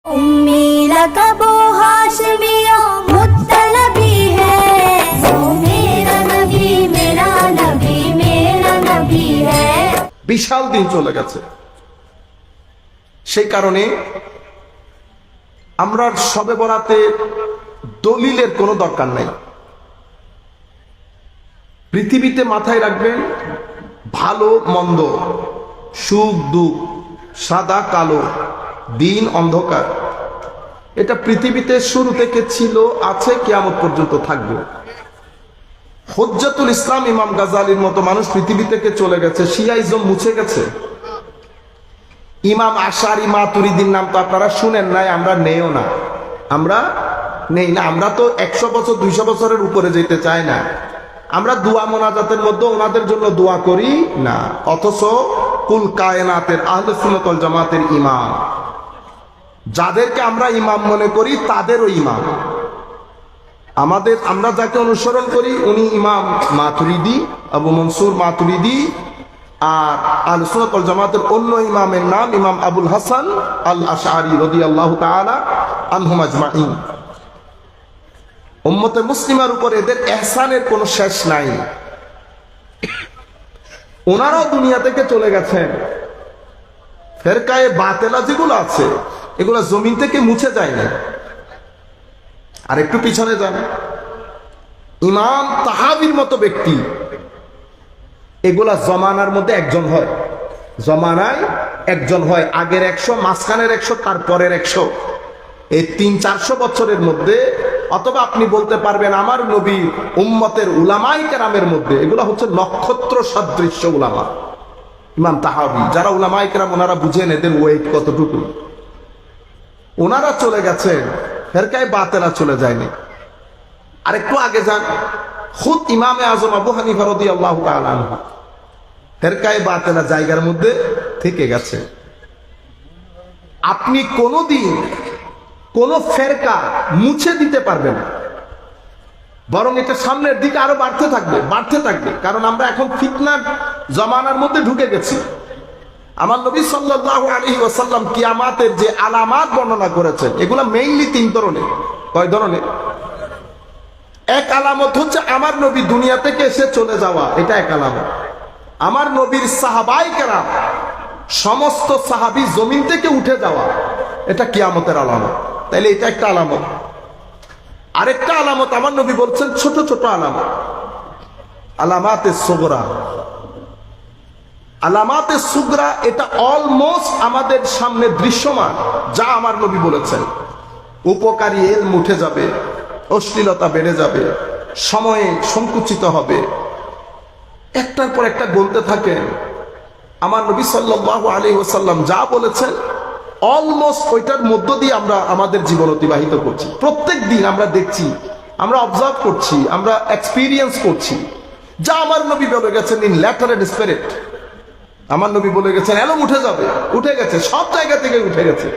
उम्मी लक़बो हाशमिया मुत्तलबी है, वो मेरा नबी मेरा नबी है। বিশাল দিন চলে গেছে। সেই কারণে আমরা শবে বরাতে দলিলের কোনো দরকার নাই। পৃথিবীতে মাথায় রাখবেন, ভালো মন্দ, সুখ দুঃখ, সাদা কালো, দিন অন্ধকার, এটা পৃথিবীতে শুরু থেকে ছিল, আছে, কিয়ামত পর্যন্ত থাকবে। হুজ্জাতুল ইসলাম ইমাম গাজালির মতো মানুষ পৃথিবী থেকে চলে গেছে, শিয়াইজম মুছে গেছে। ইমাম আশারি মাতুরিদির নাম তো আপনারা শুনেন নাই, আমরা নেও না, আমরা নেই না। আমরা তো 100 বছর 200 বছরের উপরে যেতে চাই না। আমরা দোয়া মোনাজাতের মধ্যে ওনাদের জন্য দোয়া করি না, অথচ কুল কায়নাতের আহলে সুন্নাত ওয়াল জামাতের ইমাম, যাদেরকে আমরা ইমাম মনে করি তাদেরও ইমাম। আমরা যাকে অনুসরণ করি উনি ইমাম মাতুরিদি, আবু মনসুর মাতুরিদি। আর আহলে সুন্নাত ওয়াল জামাতের অন্য ইমামের নাম ইমাম আবুল হাসান আল আশআরী রাদিয়াল্লাহু তাআলা আনহুম আজমাইন। উম্মতে মুসলিমার উপর এদের ইহসানের কোনো শেষ নাই। ওনারাও দুনিয়া থেকে চলে গেছেন। ফেরকায়ে বাতেলা যেগুলো আছে এগুলো জমিন থেকে মুছে যায় না। আর একটু পিছনে যান, ইমাম তাহাবীর মতো ব্যক্তি, এগুলা জমানার মধ্যে একজন হয়, জমানায় একজন হয়। আগের 100, মাঝখানের 100, তারপরের 100, এই 300-400 বছরের মধ্যে। অথবা আপনি বলতে পারবেন আমার নবী উম্মতের উলামায়ে কেরামের মধ্যে এগুলা হচ্ছে নক্ষত্র সদৃশ্য উলামা। ইমাম তাহাবী, যারা উলামায়ে কেরাম, ওনারা বুঝেন এদের ওয়েট কতটুকু। ওনারা চলে গেছেন, ফেরকায়ে বাতেলা চলে যায়নি। আরেকটু আগে যান, খুদ ইমামে আজম আবু হানিফা রাদিয়াল্লাহু তাআলা আনহু ফেরকায়ে বাতেলা জায়গার মধ্যে থেকে গেছে। আপনি কোনদিন কোন ফেরকা মুছে দিতে পারবেন না, বরং এটা সামনের দিকে আরো বাড়তে থাকবে। কারণ আমরা এখন ফিতনার জমানার মধ্যে ঢুকে গেছি। আমার নবী সাল্লাল্লাহু আলাইহি ওয়াসাল্লাম কিয়ামতের যে আলামত বর্ণনা করেছেন এগুলা মেইনলি 3 ধরনের। কয় ধরনের? এক আলামত হচ্ছে আমার নবী দুনিয়া থেকে এসে চলে যাওয়া, এটা এক আলামত। আমার নবীর সাহাবায়ে কেরাম, সমস্ত সাহাবী জমিন থেকে উঠে যাওয়া, এটা কিয়ামতের আলামত। তাইলে এটা একটা আলামত। আরেকটা আলামত আমার নবী বলছেন ছোট ছোট আলামত, আলামাতে সুগরা। আলামাতে সুগরা এটা অলমোস্ট আমাদের সামনে দৃশ্যমান, যা আমার নবী বলেছেন। উপকারী ইলম উঠে যাবে, অশ্লীলতা বেড়ে যাবে, সময়ে সংকুচিত হবে, একটার পর একটা বলতে থাকেন। আমার নবী সাল্লাল্লাহু আলাইহি ওয়াসাল্লাম যা বলেছেন অলমোস্ট ওইটার মধ্য দিয়ে আমরা আমাদের জীবন অতিবাহিত করছি। প্রত্যেক দিন আমরা দেখছি, আমরা অবজার্ভ করছি, আমরা এক্সপিরিয়েন্স করছি। যা আমার নবী বলে গেছেন ইন লেটার এন্ড স্পিরিট, আমার নবী বলে গেছেন এলম উঠে যাবে, উঠে গেছে, সব জায়গা থেকে উঠে গেছে।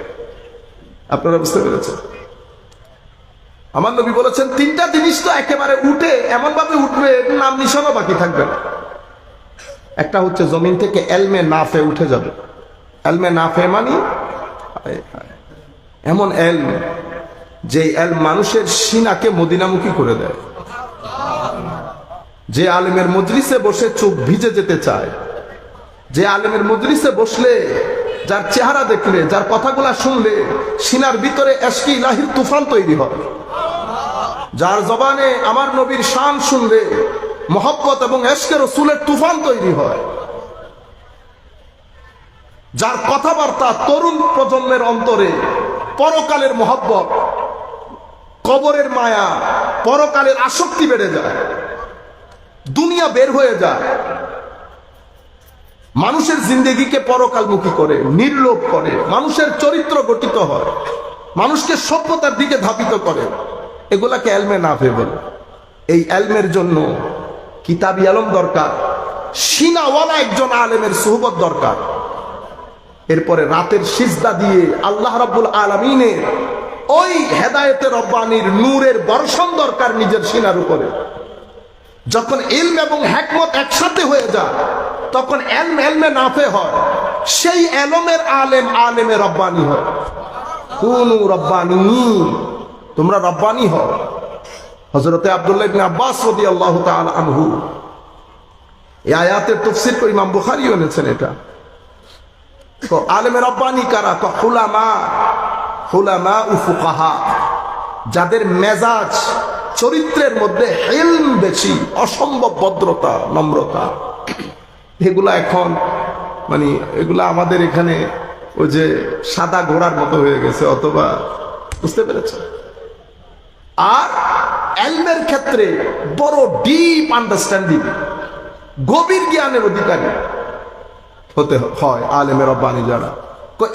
আপনারা বুঝতে পেরেছেন? আমার নবী বলেছেন 3টা জিনিস তো একেবারে উঠে, এমন ভাবে উঠবে নাম নিশানও বাকি থাকবে না। একটা হচ্ছে জমিন থেকে এলমে নাফে উঠে যাবে। এলমে নাফে মানে এমন এলম যে এলম মানুষের সিনাকে মদিনামুখী করে দেয়। যে আলেমের মজলিসে বসে চোখ ভিজে যেতে চায়, যে আলেমের মজলিসে বসলে, যার চেহারা দেখলে, যার কথাগুলা শুনলে সিনার ভিতরে এশকে ইলাহির তুফান তৈরি হয়, যার জবানে আমার নবীর শান শুনলে মহব্বত এবং এশকে রাসূলের তুফান তৈরি হয়, যার কথাবার্তা তরুণ প্রজন্মের অন্তরে পরকালের মহব্বত, কবরের মায়া, পরকালের আসক্তি বেড়ে যায়, দুনিয়া বের হয়ে যায়, মানুষের জিন্দেগিকে পরকালমুখী করে, নির্লোভ করে, মানুষের চরিত্র গঠিত হয়, মানুষকে সভ্যতার দিকে ধাবিত করে, এগুলাকে এলমে নাফে বলে। এই এলমের জন্য কিতাবি আলম দরকার, সিনাওয়ালা একজন আলেমের সুহবত দরকার। এরপরে রাতের সিজদা দিয়ে আল্লাহ রাব্বুল আলামিনের ওই হেদায়েতে রব্বানির নূরের বর্ষণ দরকার নিজের সিনার উপরে। যখন ইলম এবং হিকমত একসাথে হয়ে যায় তখন এলমে নাফে হয়, সেই এলমের আলেম আলেমে রব্বানি হয়। কুনু রব্বানিয়িন, তোমরা রব্বানি হও। হযরতে আব্দুল্লাহ ইবনে আব্বাস রাদিয়াল্লাহু তাআলা আনহু এই আয়াতের তাফসীর করে ইমাম বুখারী এনেছেন। এটা তো আলেমে রব্বানি কারা? তো হুলামা ও ফুকাহা, যাদের মেজাজ চরিত্রের মধ্যে ইলম বেশি, অসম্ভব ভদ্রতা, নম্রতা। এগুলা এখন মানে এগুলা আমাদের এখানে ওই যে সাদা ঘোড়ার মতো হয়ে গেছে, অথবা বুঝতে পেরেছে। আর ইলমের ক্ষেত্রে বড় ডিপ আন্ডারস্ট্যান্ডিং, গভীর জ্ঞানের অধিকারী হতে হয় আলেমে রব্বানি যারা।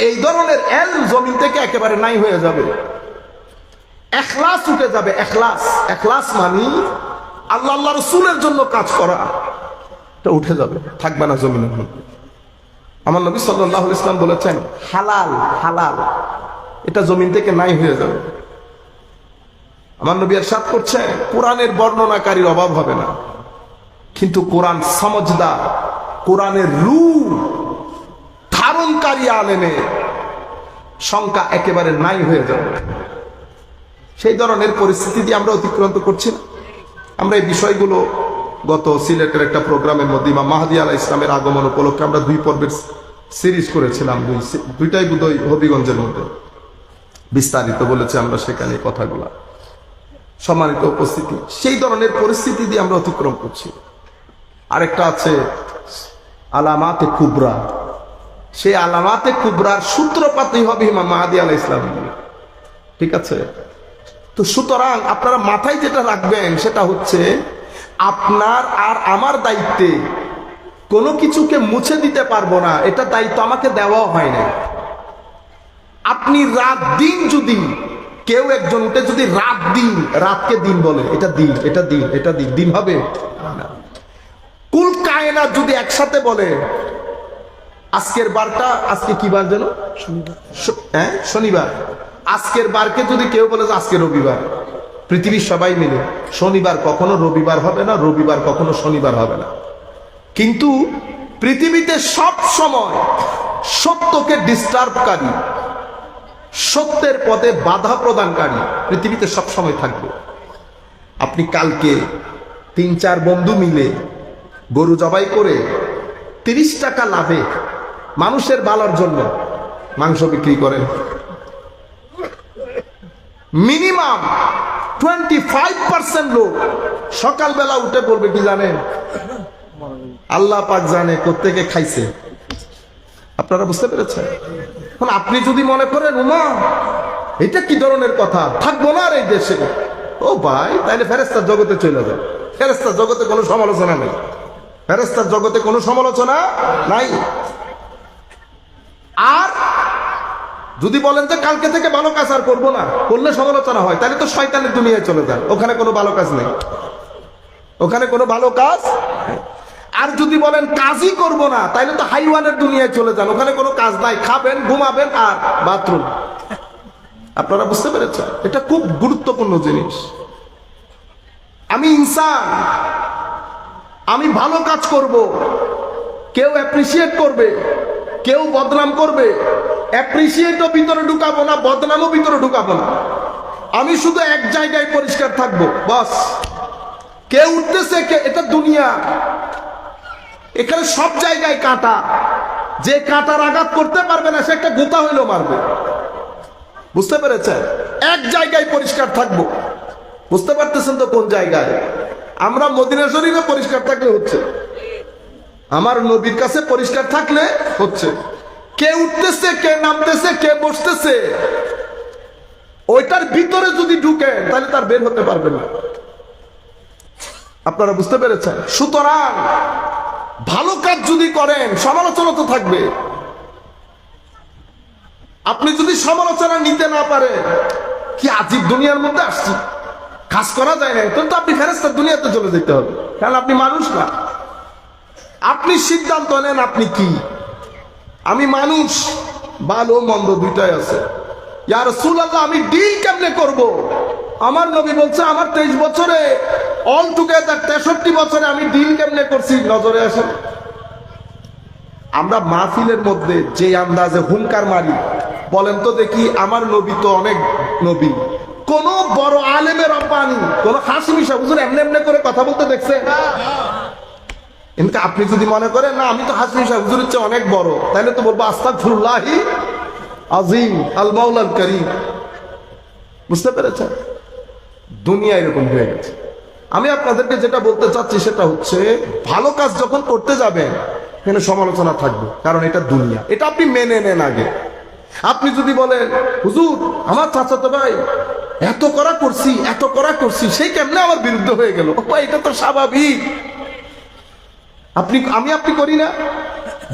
এই ধরনের ইলম জমিন থেকে একেবারে নাই হয়ে যাবে, ইখলাস উঠে যাবে। ইখলাস মানে আল্লাহ রাসূলের জন্য কাজ করা, এটা উঠে যাবে, থাকবে না জমিনের মধ্যে। আমার নবী সাল্লাল্লাহু আলাইহি ওয়াসাল্লাম বলেছেন হালাল এটা জমিন থেকে নাই হয়ে যাবে। আমার নবী ইরশাদ করছেন কোরআনের বর্ণনাকারীর অভাব হবে না, কিন্তু কোরআন সমঝদার, কোরআনের রূহ ধারণকারী আলেমের সংখ্যা একেবারে নাই হয়ে যাবে। সেই ধরনের পরিস্থিতি দিয়ে আমরা অতিক্রান্ত করছি না। আমরা এই বিষয়গুলো গত সিলেটের একটা প্রোগ্রামের মধ্যে ইমাম মাহদী আলাইহিস সালামের আগমন উপলক্ষে আমরা 2 পর্বের সিরিজ করেছিলাম, দুইটাই বোধহয় হবিগঞ্জের মধ্যে বিস্তারিত বলেছি আমরা সেখানে কথাগুলা। সম্মানিত উপস্থিতি, সেই ধরনের পরিস্থিতি দিয়ে আমরা অতিক্রম করছি। আরেকটা আছে আলামাতে কুবরা, সেই আলামাতে কুবরার সূত্রপাতই হবে ইমাম মাহদী আলাইহিস সালাম, ঠিক আছে? তো সুতরাং আপনারা মাথায় যেটা রাখবেন সেটা হচ্ছে আপনার আর আমার দায়িত্বে কোনো কিছুকে মুছে দিতে পারবো না, এটা দায়িত্ব আমাকে দেওয়া হয় না। আপনি রাত দিন যদি কেউ একজন উঠে যদি রাতকে দিন বলে, এটা দিন হবে না। কুল কায়নাত যদি একসাথে বলে আজকের বারটা, আজকে কি বার যেন? শনিবার। আজকের বারকে যদি কেউ বলে যে আজকে রবিবার, পৃথিবীর সবাই মিলে শনিবার কখনো রবিবার হবে না, রবিবার কখনো শনিবার হবে না। কিন্তু পৃথিবীতে সব সময় সত্যকে ডিস্টার্বকারী, সত্যের পথে বাধা প্রদানকারী পৃথিবীতে সব সময় থাকবে। আপনি কালকে 3-4 বন্ধু মিলে গরু জবাই করে 30 টাকা লাভে মানুষের ভালোর জন্য মাংস বিক্রি করেন। মিনিমাম 25% লোক সকালবেলা উঠে বলবে কি জানেন, আল্লাহ পাক জানে কোত্থেকে খাইছে। আপনারা বুঝতে পেরেছেন? এখন আপনি যদি মনে করেন উমা এটা কি ধরনের কথা, থাকবো না আর এই দেশে, ও ভাই তাইলে ফেরেশতার জগতে চলে যাবে। ফেরেশতার জগতে কোনো সমালোচনা নেই, ফেরেশতার জগতে কোনো সমালোচনা নাই। আর যদি বলেন যে কালকে থেকে ভালো কাজ আর করবো না, করলে সমালোচনা হয়, তাহলে তো শয়তানের দুনিয়ায় চলে যান, ওখানে কোনো ভালো কাজ নেই, ওখানে কোনো ভালো কাজ। আর যদি বলেন কাজই করব না, তাইলে তো হাইওয়ানের দুনিয়ায় চলে যান, ওখানে কোনো কাজ নাই, খাবেন ঘুমাবেন আর বাথরুম। আপনারা বুঝতে পেরেছেন? এটা খুব গুরুত্বপূর্ণ জিনিস। আমি ইনসান, আমি ভালো কাজ করব, কেউ অ্যাপ্রিসিয়েট করবে, কেউ বদনাম করবে, অ্যাপ্রিসিয়েটও ভিতরে ঢুকাবো না, বদনামও ভিতরে ঢুকাবো না। আমি শুধু এক জায়গায় পরিষ্কার থাকবো, বাস। কেউ উঠতেছে, এটা দুনিয়া, এখানে সব জায়গায় কাঁটা, যে কাঁটার আঘাত করতে পারবে না সে একটা গোতা হইলেও মারবে। বুঝতে পেরেছেন? এক জায়গায় পরিষ্কার থাকবো। বুঝতে পারতেছেন তো কোন জায়গায়? আমরা মদিনা শরীফে পরিষ্কার থাকলে হচ্ছে, আমার নবীর কাছে পরিষ্কার থাকলে হচ্ছে। কে উঠতেছে, কে নামতেছে, কে বসতেছে, ওইটার ভিতরে যদি ঢুকে তাহলে তার বের হতে পারবে না। আপনারা বুঝতে পেরেছেন? সুতরাং ভালো কাজ যদি করেন সমালোচনা তো থাকবে। আপনি যদি সমালোচনা নিতে না পারেন, কি আজীব দুনিয়ার মধ্যে আসছি, কাজ করা যায় না, তো আপনি ফেরেশতার দুনিয়াতে চলে যেতে হবে, কারণ আপনি মানুষ না। আপনি সিদ্ধান্ত নেন আপনি কি। আমি মানুষ, ভালো মন্দ দুইটাই আছে। ইয়া রাসূলুল্লাহ, আমি ডিল কেমনে করব? আমার নবী বলছে আমার 23 বছরে অল টুগেদার 63 বছরে আমি ডিল কেমনে করছি, নজরে আসে। আমরা মাহফিলের মধ্যে যে আন্দাজে হুঙ্কার মারি, বলেন তো দেখি, আমার নবী তো অনেক নবী, কোন বড় আলেমের রব্বানি, কোন হাসিমি সাহেব হুজুর এমনি এমনি করে কথা বলতে দেখছেন? কিন্তু আপনি যদি মনে করেন না আমি তো হাসিমি সাহেব হুজুরের চেয়ে অনেক বড়, তাহলে তো বলবো আস্তাগফিরুল্লাহি আজিম আল মাওলাল করিম। বুঝতে পেরেছেন? দুনিয়া এরকম হয়ে গেছে। আমি আপনাদেরকে যেটা বলতে চাচ্ছি সেটা হচ্ছে, ভালো কাজ যখন করতে যাবেন এখানে সমালোচনা থাকবে, কারণ এটা দুনিয়া, এটা আপনি মেনে নেন আগে। আপনি যদি বলেন হুজুর আমার চাচাতো ভাই এত করা করছি সেই কেমনে আমার বিরুদ্ধে হয়ে গেল, এটা তো স্বাভাবিক। আপনি করি না?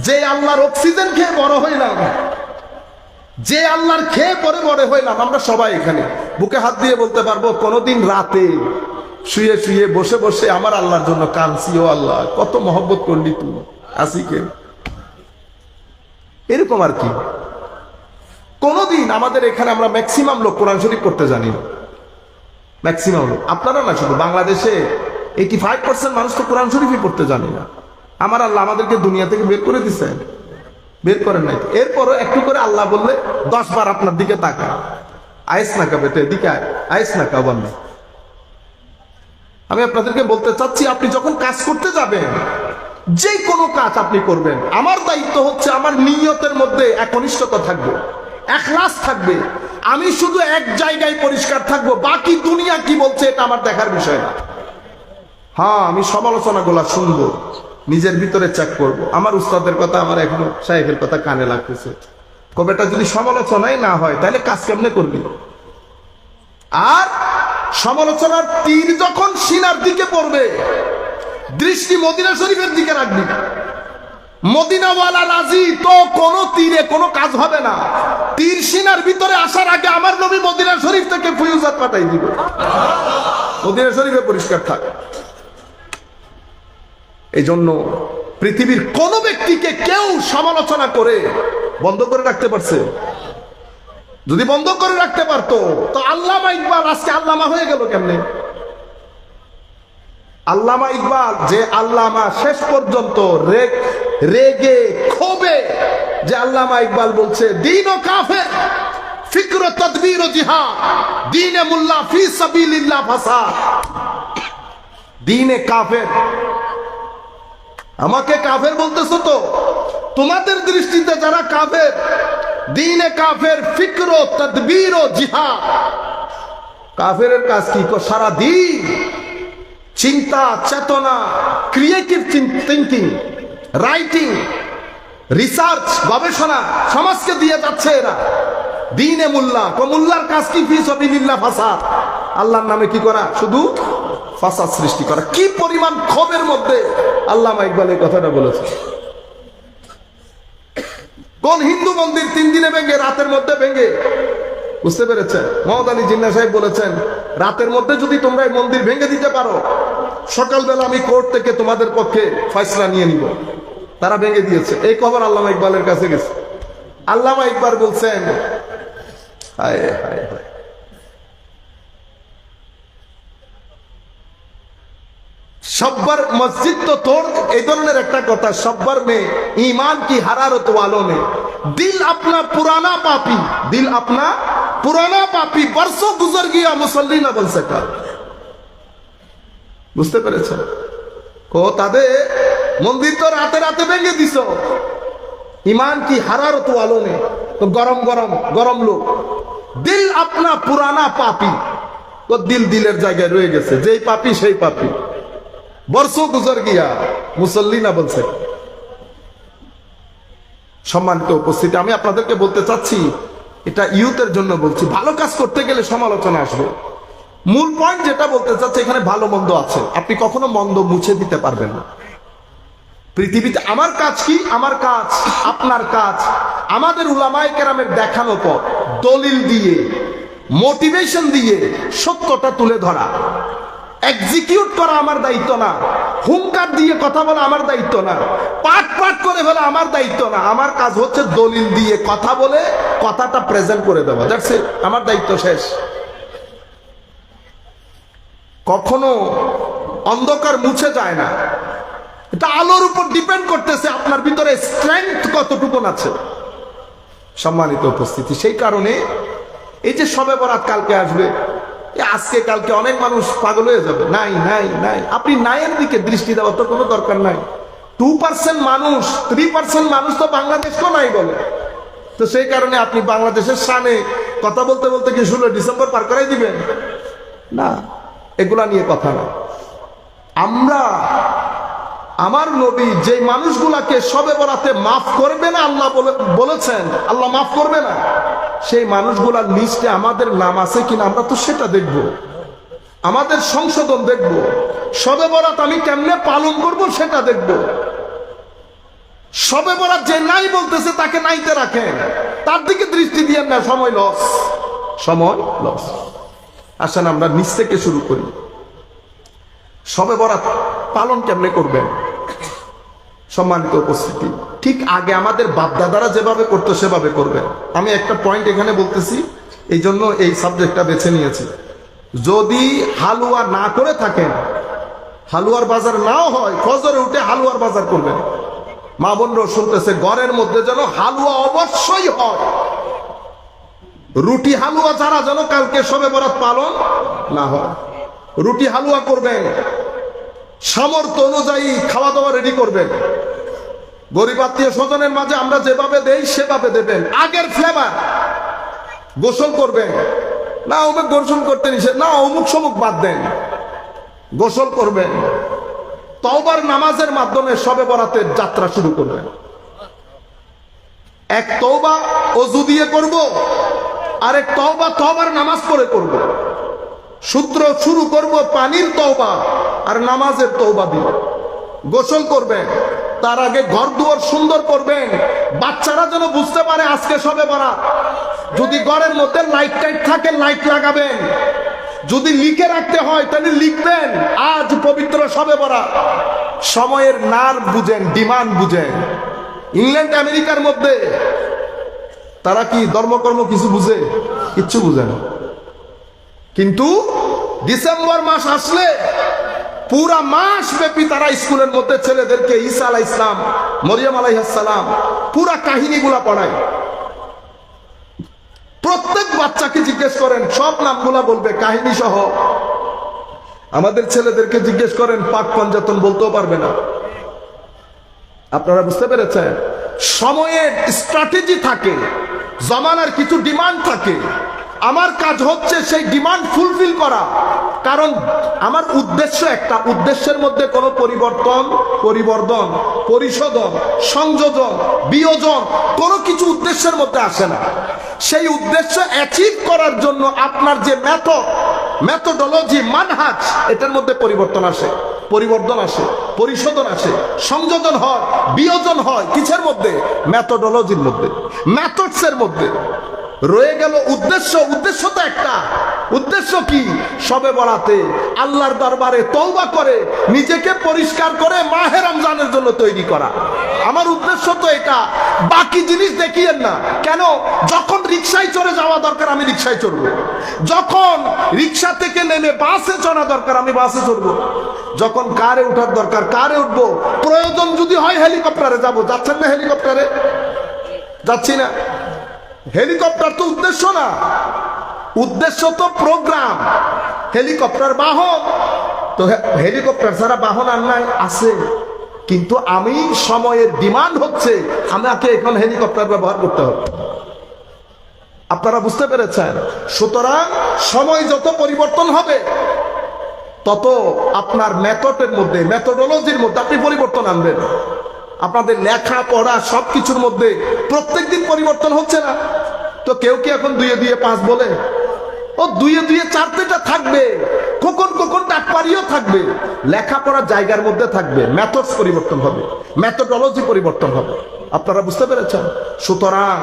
যে আল্লাহর অক্সিজেন খেয়ে বড় হইলাম, যে আল্লাহর খেয়ে পরে বড় হইলাম, আমরা সবাই এখানে বুকে হাত দিয়ে বলতে পারবো কোনদিন রাতে শুয়ে শুয়ে বসে বসে আমার আল্লাহর জন্য কাঁদছি, ও আল্লাহ কত মহব্বত করলি তুই, আসিকে এরকম আর কি। কোনদিন আমাদের এখানে আমরা ম্যাক্সিমাম লোক কোরআন শরীফ পড়তে জানি না, ম্যাক্সিমাম লোক, আপনারা না শুধু বাংলাদেশে 85% মানুষ তো কোরআন শরীফই পড়তে জানি না। আমার আল্লাহ আমাদেরকে দুনিয়া থেকে বের করে দিচ্ছেন, বের করেন নাই। এরপরও একটু করে আল্লাহ বললে 10 বার আপনার দিকে তাকা, আইস না কাবে তো এদিকে আইস না কাবান না। আমি আপনাদেরকে বলতে চাচ্ছি, আপনি যখন কাজ করতে যাবেন, যে কোনো কাজ আপনি করবেন, আমার দায়িত্ব হচ্ছে আমার নিয়তের মধ্যে একনিষ্ঠতা থাকবে, ইখলাস থাকবে। আমি শুধু এক জায়গায় পরিষ্কার থাকবো, বাকি দুনিয়া কি বলছে এটা আমার দেখার বিষয় না। হ্যাঁ, আমি সমালোচনাগুলো শুনবো, নিজের ভিতরে চেক করব। আমার উস্তাদের কথা, আমার এখনো শাইখের কথা কানে লাগতেছে, কবেটা যদি সমালোচনাই না হয় তাহলে কাজ কেমনে করবি? আর সমালোচনার তীর যখন সিনার দিকে পড়বে, দৃষ্টি মদিনা শরীফের দিকে রাখবি। মদিনাওয়ালা রাজি তো কোন তীরে কোনো কাজ হবে না। তীর সিনার ভিতরে আসার আগে আমার নবী মদিনা শরীফ থেকে ফিউজাত পাঠাই দিবে, মদিনা শরীফে পরিষ্কার থাক। এই জন্য পৃথিবীর কোন ব্যক্তিকে কেউ সমালোচনা করে বন্ধ করে রাখতে পারছে? যদি বন্ধ করে রাখতে পারতো তো আল্লামা ইকবাল আজকে আল্লামা হয়ে গেল কেমনে? আল্লামা ইকবাল যে আল্লামা, শেষ পর্যন্ত রেগে ক্ষোভে যে আল্লামা ইকবাল বলছে দ্বীন ও কাফের ফিক্র তদবীর ও জিহাদ, দ্বীনে মুল্লা ফি সাবিলিল্লাহ ফাসাদ। দ্বীনে কাফের, আমাকে কাফের বলতেছো তো? তোমাদের দৃষ্টিতে যারা কাফের, দ্বীনে কাফের ফিক্র তদবীর ও জিহাদ। কাফের কাজ কি? সারা দিন চিন্তা চেতনা, ক্রিয়েটিভ থিঙ্কিং, রাইটিং, রিসার্চ, গবেষণা সমাজকে দিয়ে যাচ্ছে এরা। দ্বীনে মুল্লা, মুল্লার কাজ কি? ফি সাবিলিল্লাহ ফাসাদ, আল্লাহর নামে কি করা? শুধু ফাসাদ সৃষ্টি করা। কি পরিমাণ ক্ষোভের মধ্যে আল্লামা ইকবাল এই কথাটা বলেছে। কোন হিন্দু মন্দির 3 দিনে ভেঙে, রাতের মধ্যে ভেঙে? বুঝতে পেরেছেন? মোহাম্মদ আলী জিন্নাহ সাহেব বলেছেন, রাতের মধ্যে যদি তোমরা এই মন্দির ভেঙে দিতে পারো, সকালবেলা আমি কোর্ট থেকে তোমাদের পক্ষে ফয়সালা নিয়ে নিব। তারা ভেঙে দিয়েছে। এই খবর আল্লামা ইকবালের কাছে গেছে। আল্লামা ইকবাল বলছেন, হায় হায় হায়, সব্বার মসজিদ তো তোর, এই ধরনের একটা কথা, সব্বার में ईमान की हरारत वालों ने दिल अपना पुराना पापी, दिल अपना पुराना पापी बरसों गुजर गया मुसल्ली ना बन सका। বুঝতে পেরেছেন? তাদের মন্দির তো রাতে রাতে ভেঙে দিছ। ইমান কি হারারত वालों ने, তো গরম গরম গরম লোক, দিল আপনা পুরানা পাপি, তো দিলের জায়গায় রয়ে গেছে, যেই পাপি সেই পাপি, বর্ষো গুজর গিয়া মুসল্লি না বলছে। সম্মানিত উপস্থিতি, আমি আপনাদেরকে বলতে চাচ্ছি, এটা ইউথের জন্য বলছি, ভালো কাজ করতে গেলে সমালোচনা আসবে। মূল পয়েন্ট যেটা বলতে চাচ্ছি, এখানে ভালো মন্দ আছে, আপনি কখনো মন্দ মুছে দিতে পারবেন না পৃথিবীতে। আমার কাজ কি? আমার কাজ, আপনার কাজ, আমাদের উলামায়ে কেরামের দেখানো পথ, দলিল দিয়ে, মোটিভেশন দিয়ে সত্যটা তুলে ধরা। এক্সিকিউট করা আমার দায়িত্ব না, হুঙ্কার দিয়ে কথা বলা আমার দায়িত্ব না, পাঠ পাঠ করে ফেলা আমার দায়িত্ব না। আমার কাজ হচ্ছে দলিল দিয়ে কথা বলে কথাটা প্রেজেন্ট করে দেওয়া, দ্যাটস ইট, আমার দায়িত্ব শেষ। কখনো অন্ধকার মুছে যায় না, এটা আলোর উপর ডিপেন্ড করতেছে আপনার ভিতরে স্ট্রেংথ কতটুকু আছে। সম্মানিত উপস্থিতি, সেই কারণে এই যে শবে বরাত কালকে আসবে, আজকে কালকে অনেক মানুষ পাগল হয়ে যাবে। নাই নাই নাই, আপনি নাইয়ের দিকে দৃষ্টি দেওয়ার তো কোনো দরকার নাই। 2% মানুষ, 3% মানুষ তো বাংলাদেশকেও নাই বলে। তো সেই কারণে আপনি বাংলাদেশের সামনে কথা বলতে বলতে কি 16 ডিসেম্বর পার করাই দিবেন? না, এগুলা নিয়ে কথা না। আমরা, আমার নবী যে মানুষগুলাকে শবে বরাতে মাফ করবে না আল্লাহ বলেছেন, আল্লাহ মাফ করবে না, সেই মানুষগুলার লিস্টে আমাদের নাম আছে কিনা আমরা তো সেটা দেখব, আমাদের সংশোধন দেখব। শবে বরাত আমি কেমনে পালন করব সেটা দেখব। শবে বরাত যে নাই বলতেছে তাকে নাইতে রাখেন, তার দিকে দৃষ্টি দিয়ে না, সময় লস, সময় লস। আসেন আমরা নিচ থেকে শুরু করি। শবে বরাত পালন কেমনে করবেন? সম্মানিত উপস্থিতি, ঠিক আগে আমাদের বাপদাদারা যেভাবে করতো সেভাবে করবেন। আমি একটা পয়েন্ট এখানে বলতেছি, এই জন্য এই সাবজেক্টটা বেছে নিয়েছি। যদি হালুয়া না করে থাকেন, হালুয়ার বাজার নাও হয়, ফজরে উঠে হালুয়ার বাজার করবেন। মা বোনরা শুনতেছে, ঘরের মধ্যে যেন হালুয়া অবশ্যই হয়। রুটি হালুয়া ছাড়া যেন কালকে শবে বরাত পালন না হয়। রুটি হালুয়া করবেন, সামর্থ্য অনুযায়ী খাওয়া দাওয়া রেডি করবেন। গরিব আত্মীয় স্বজনের মাঝে আমরা যেভাবে দেই সেভাবে দেবেন। আগের ফ্লেভার। গোসল করবেন না, অমুক গোসল করতে নিষেধ না, অমুক সমুক বাদ দেন, গোসল করবেন। তওবার নামাজের মাধ্যমে শবে বরাতের যাত্রা শুরু করবেন। এক তওবা ওযু দিয়ে করব, আরেক তওবা তওবার নামাজ পড়ে করব। সূত্র শুরু করব পানির তওবা আর নামাজের তওবা দিয়ে। গোসল করবেন, তার আগে ঘর দুয়ার সুন্দর করবেন, বাচ্চারা যেন বুঝতে পারে আজকে শবে বরাত। যদি ঘরের মধ্যে লাইট টাইট থাকে লাইট লাগাবেন, যদি লিখে রাখতে হয় তাহলে লিখবেন আজ পবিত্র শবে বরাত। সময়ের নার্ভ বুঝেন, ডিমান্ড বুঝেন। ইংল্যান্ড আমেরিকার মধ্যে তারা কি ধর্মকর্ম কিছু বুঝে? কিচ্ছু বুঝে না। কিন্তু ডিসেম্বর মাস আসলে পুরা মাস ব্যাপী তারা স্কুলের মধ্যে ছেলেদেরকে ঈসা আলাইহিস সালাম, মরিয়ম আলাইহিস সালাম পুরা কাহিনীগুলা পড়ায়। প্রত্যেক বাচ্চাকে জিজ্ঞেস করেন, সব নামগুলা বলবে কাহিনী সহ। আমাদের ছেলেদেরকে জিজ্ঞেস করেন, পাক পঞ্জাতন বলতেও পারবে না। আপনারা বুঝতে পেরেছেন? সময়ের স্ট্র্যাটেজি থাকে, জমানার কিছু ডিমান্ড থাকে। আমার কাজ হচ্ছে সেই ডিমান্ড ফুলফিল করা। কারণ আমার উদ্দেশ্য একটা, উদ্দেশ্যের মধ্যে কোনো পরিবর্তন, পরিবর্ধন, পরিশোধন, সংযোজন, বিয়োজন কোনো কিছু উদ্দেশ্যের মধ্যে আসে না। সেই উদ্দেশ্য অ্যাচিভ করার জন্য আপনার যে মেথোডোলজি, মানহাজ, এটার মধ্যে পরিবর্তন আসে, পরিবর্তন আসে, পরিশোধন আসে, সংযোজন হয়, বিয়োজন হয়। কিসের মধ্যে? মেথোডোলজির মধ্যে, মেথডসের মধ্যে। রয়ে গেল উদ্দেশ্য। উদ্দেশ্য তো একটা। উদ্দেশ্য কি? শবে বরাতে আল্লাহর দরবারে তওবা করে নিজেকে পরিষ্কার করে মাহে রমজানের জন্য তৈরি করা। আমার উদ্দেশ্য তো এটা। বাকি জিনিস দেখিয়েন না। কেন? যখন রিকশায় চড়ে যাওয়া দরকার আমি রিকশায় চড়বো, যখন রিকশা থেকে নেমে বাসে চড়া দরকার আমি বাসে চড়বো, যখন কারে উঠার দরকার কারে উঠবো, প্রয়োজন যদি হয় হেলিকপ্টারে যাবো। যাচ্ছেন না হেলিকপ্টারে? যাচ্ছি না। হেলিকপ্টার তো উদ্দেশ্য না, উদ্দেশ্য তো প্রোগ্রাম। হেলিকপ্টার বাহন, তো হেলিকপ্টার ছাড়া বাহন আর নাই, আছে। কিন্তু আমি সময়ের ডিমান্ড হচ্ছে আমাকে এখন হেলিকপ্টার ব্যবহার করতে হবে। আপনারা বুঝতে পেরেছেন? সুতরাং সময় যত পরিবর্তন হবে তত আপনার মেথডের মধ্যে, মেথোডোলজির মধ্যে আপনি পরিবর্তন আনবেন। আপনাদের লেখা পড়া সবকিছুর মধ্যে প্রত্যেকদিন পরিবর্তন হচ্ছে না? তো কেউ কি এখন 2 এ 2 5 বলে? ও 2 এ 2 4টা থাকবে, কখন কখন ডাকপারিও থাকবে। লেখাপড়ার জায়গার মধ্যে থাকবে, মেথডস পরিবর্তন হবে, মেথোডোলজি পরিবর্তন হবে। আপনারা বুঝতে পেরেছেন? সুতরাং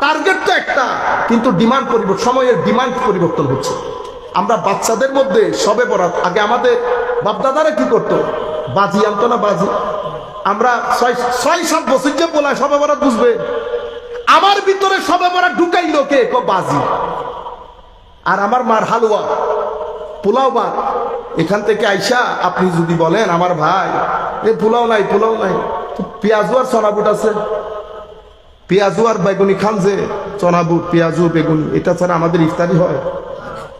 টার্গেট তো একটা, কিন্তু ডিমান্ড পরিবর্তন, সময়ের ডিমান্ড পরিবর্তন হচ্ছে। আমরা বাচ্চাদের মধ্যে শবে বরাত, আগে আমাদের বাপদাদারা কি করতো? বাজি আনতো না? বাজি আমরা 6-7 বছর যে বলায় শবে বরাত বুঝবে। আমার ভিতরে শবে বরাত ঢুকাইলো কে? বাজি। আর আমার মার হালুয়া, পোলাও ভাত। এখান থেকে আইসা আপনি যদি বলেন আমার ভাই এ পোলাও নাই, পোলাও নাই, পেঁয়াজু আর সনাবুট আছে, পেঁয়াজু আর বেগুনি খান যে, চনা বুট পেঁয়াজু বেগুনি, এটা ছাড়া আমাদের ইফতারি হয়?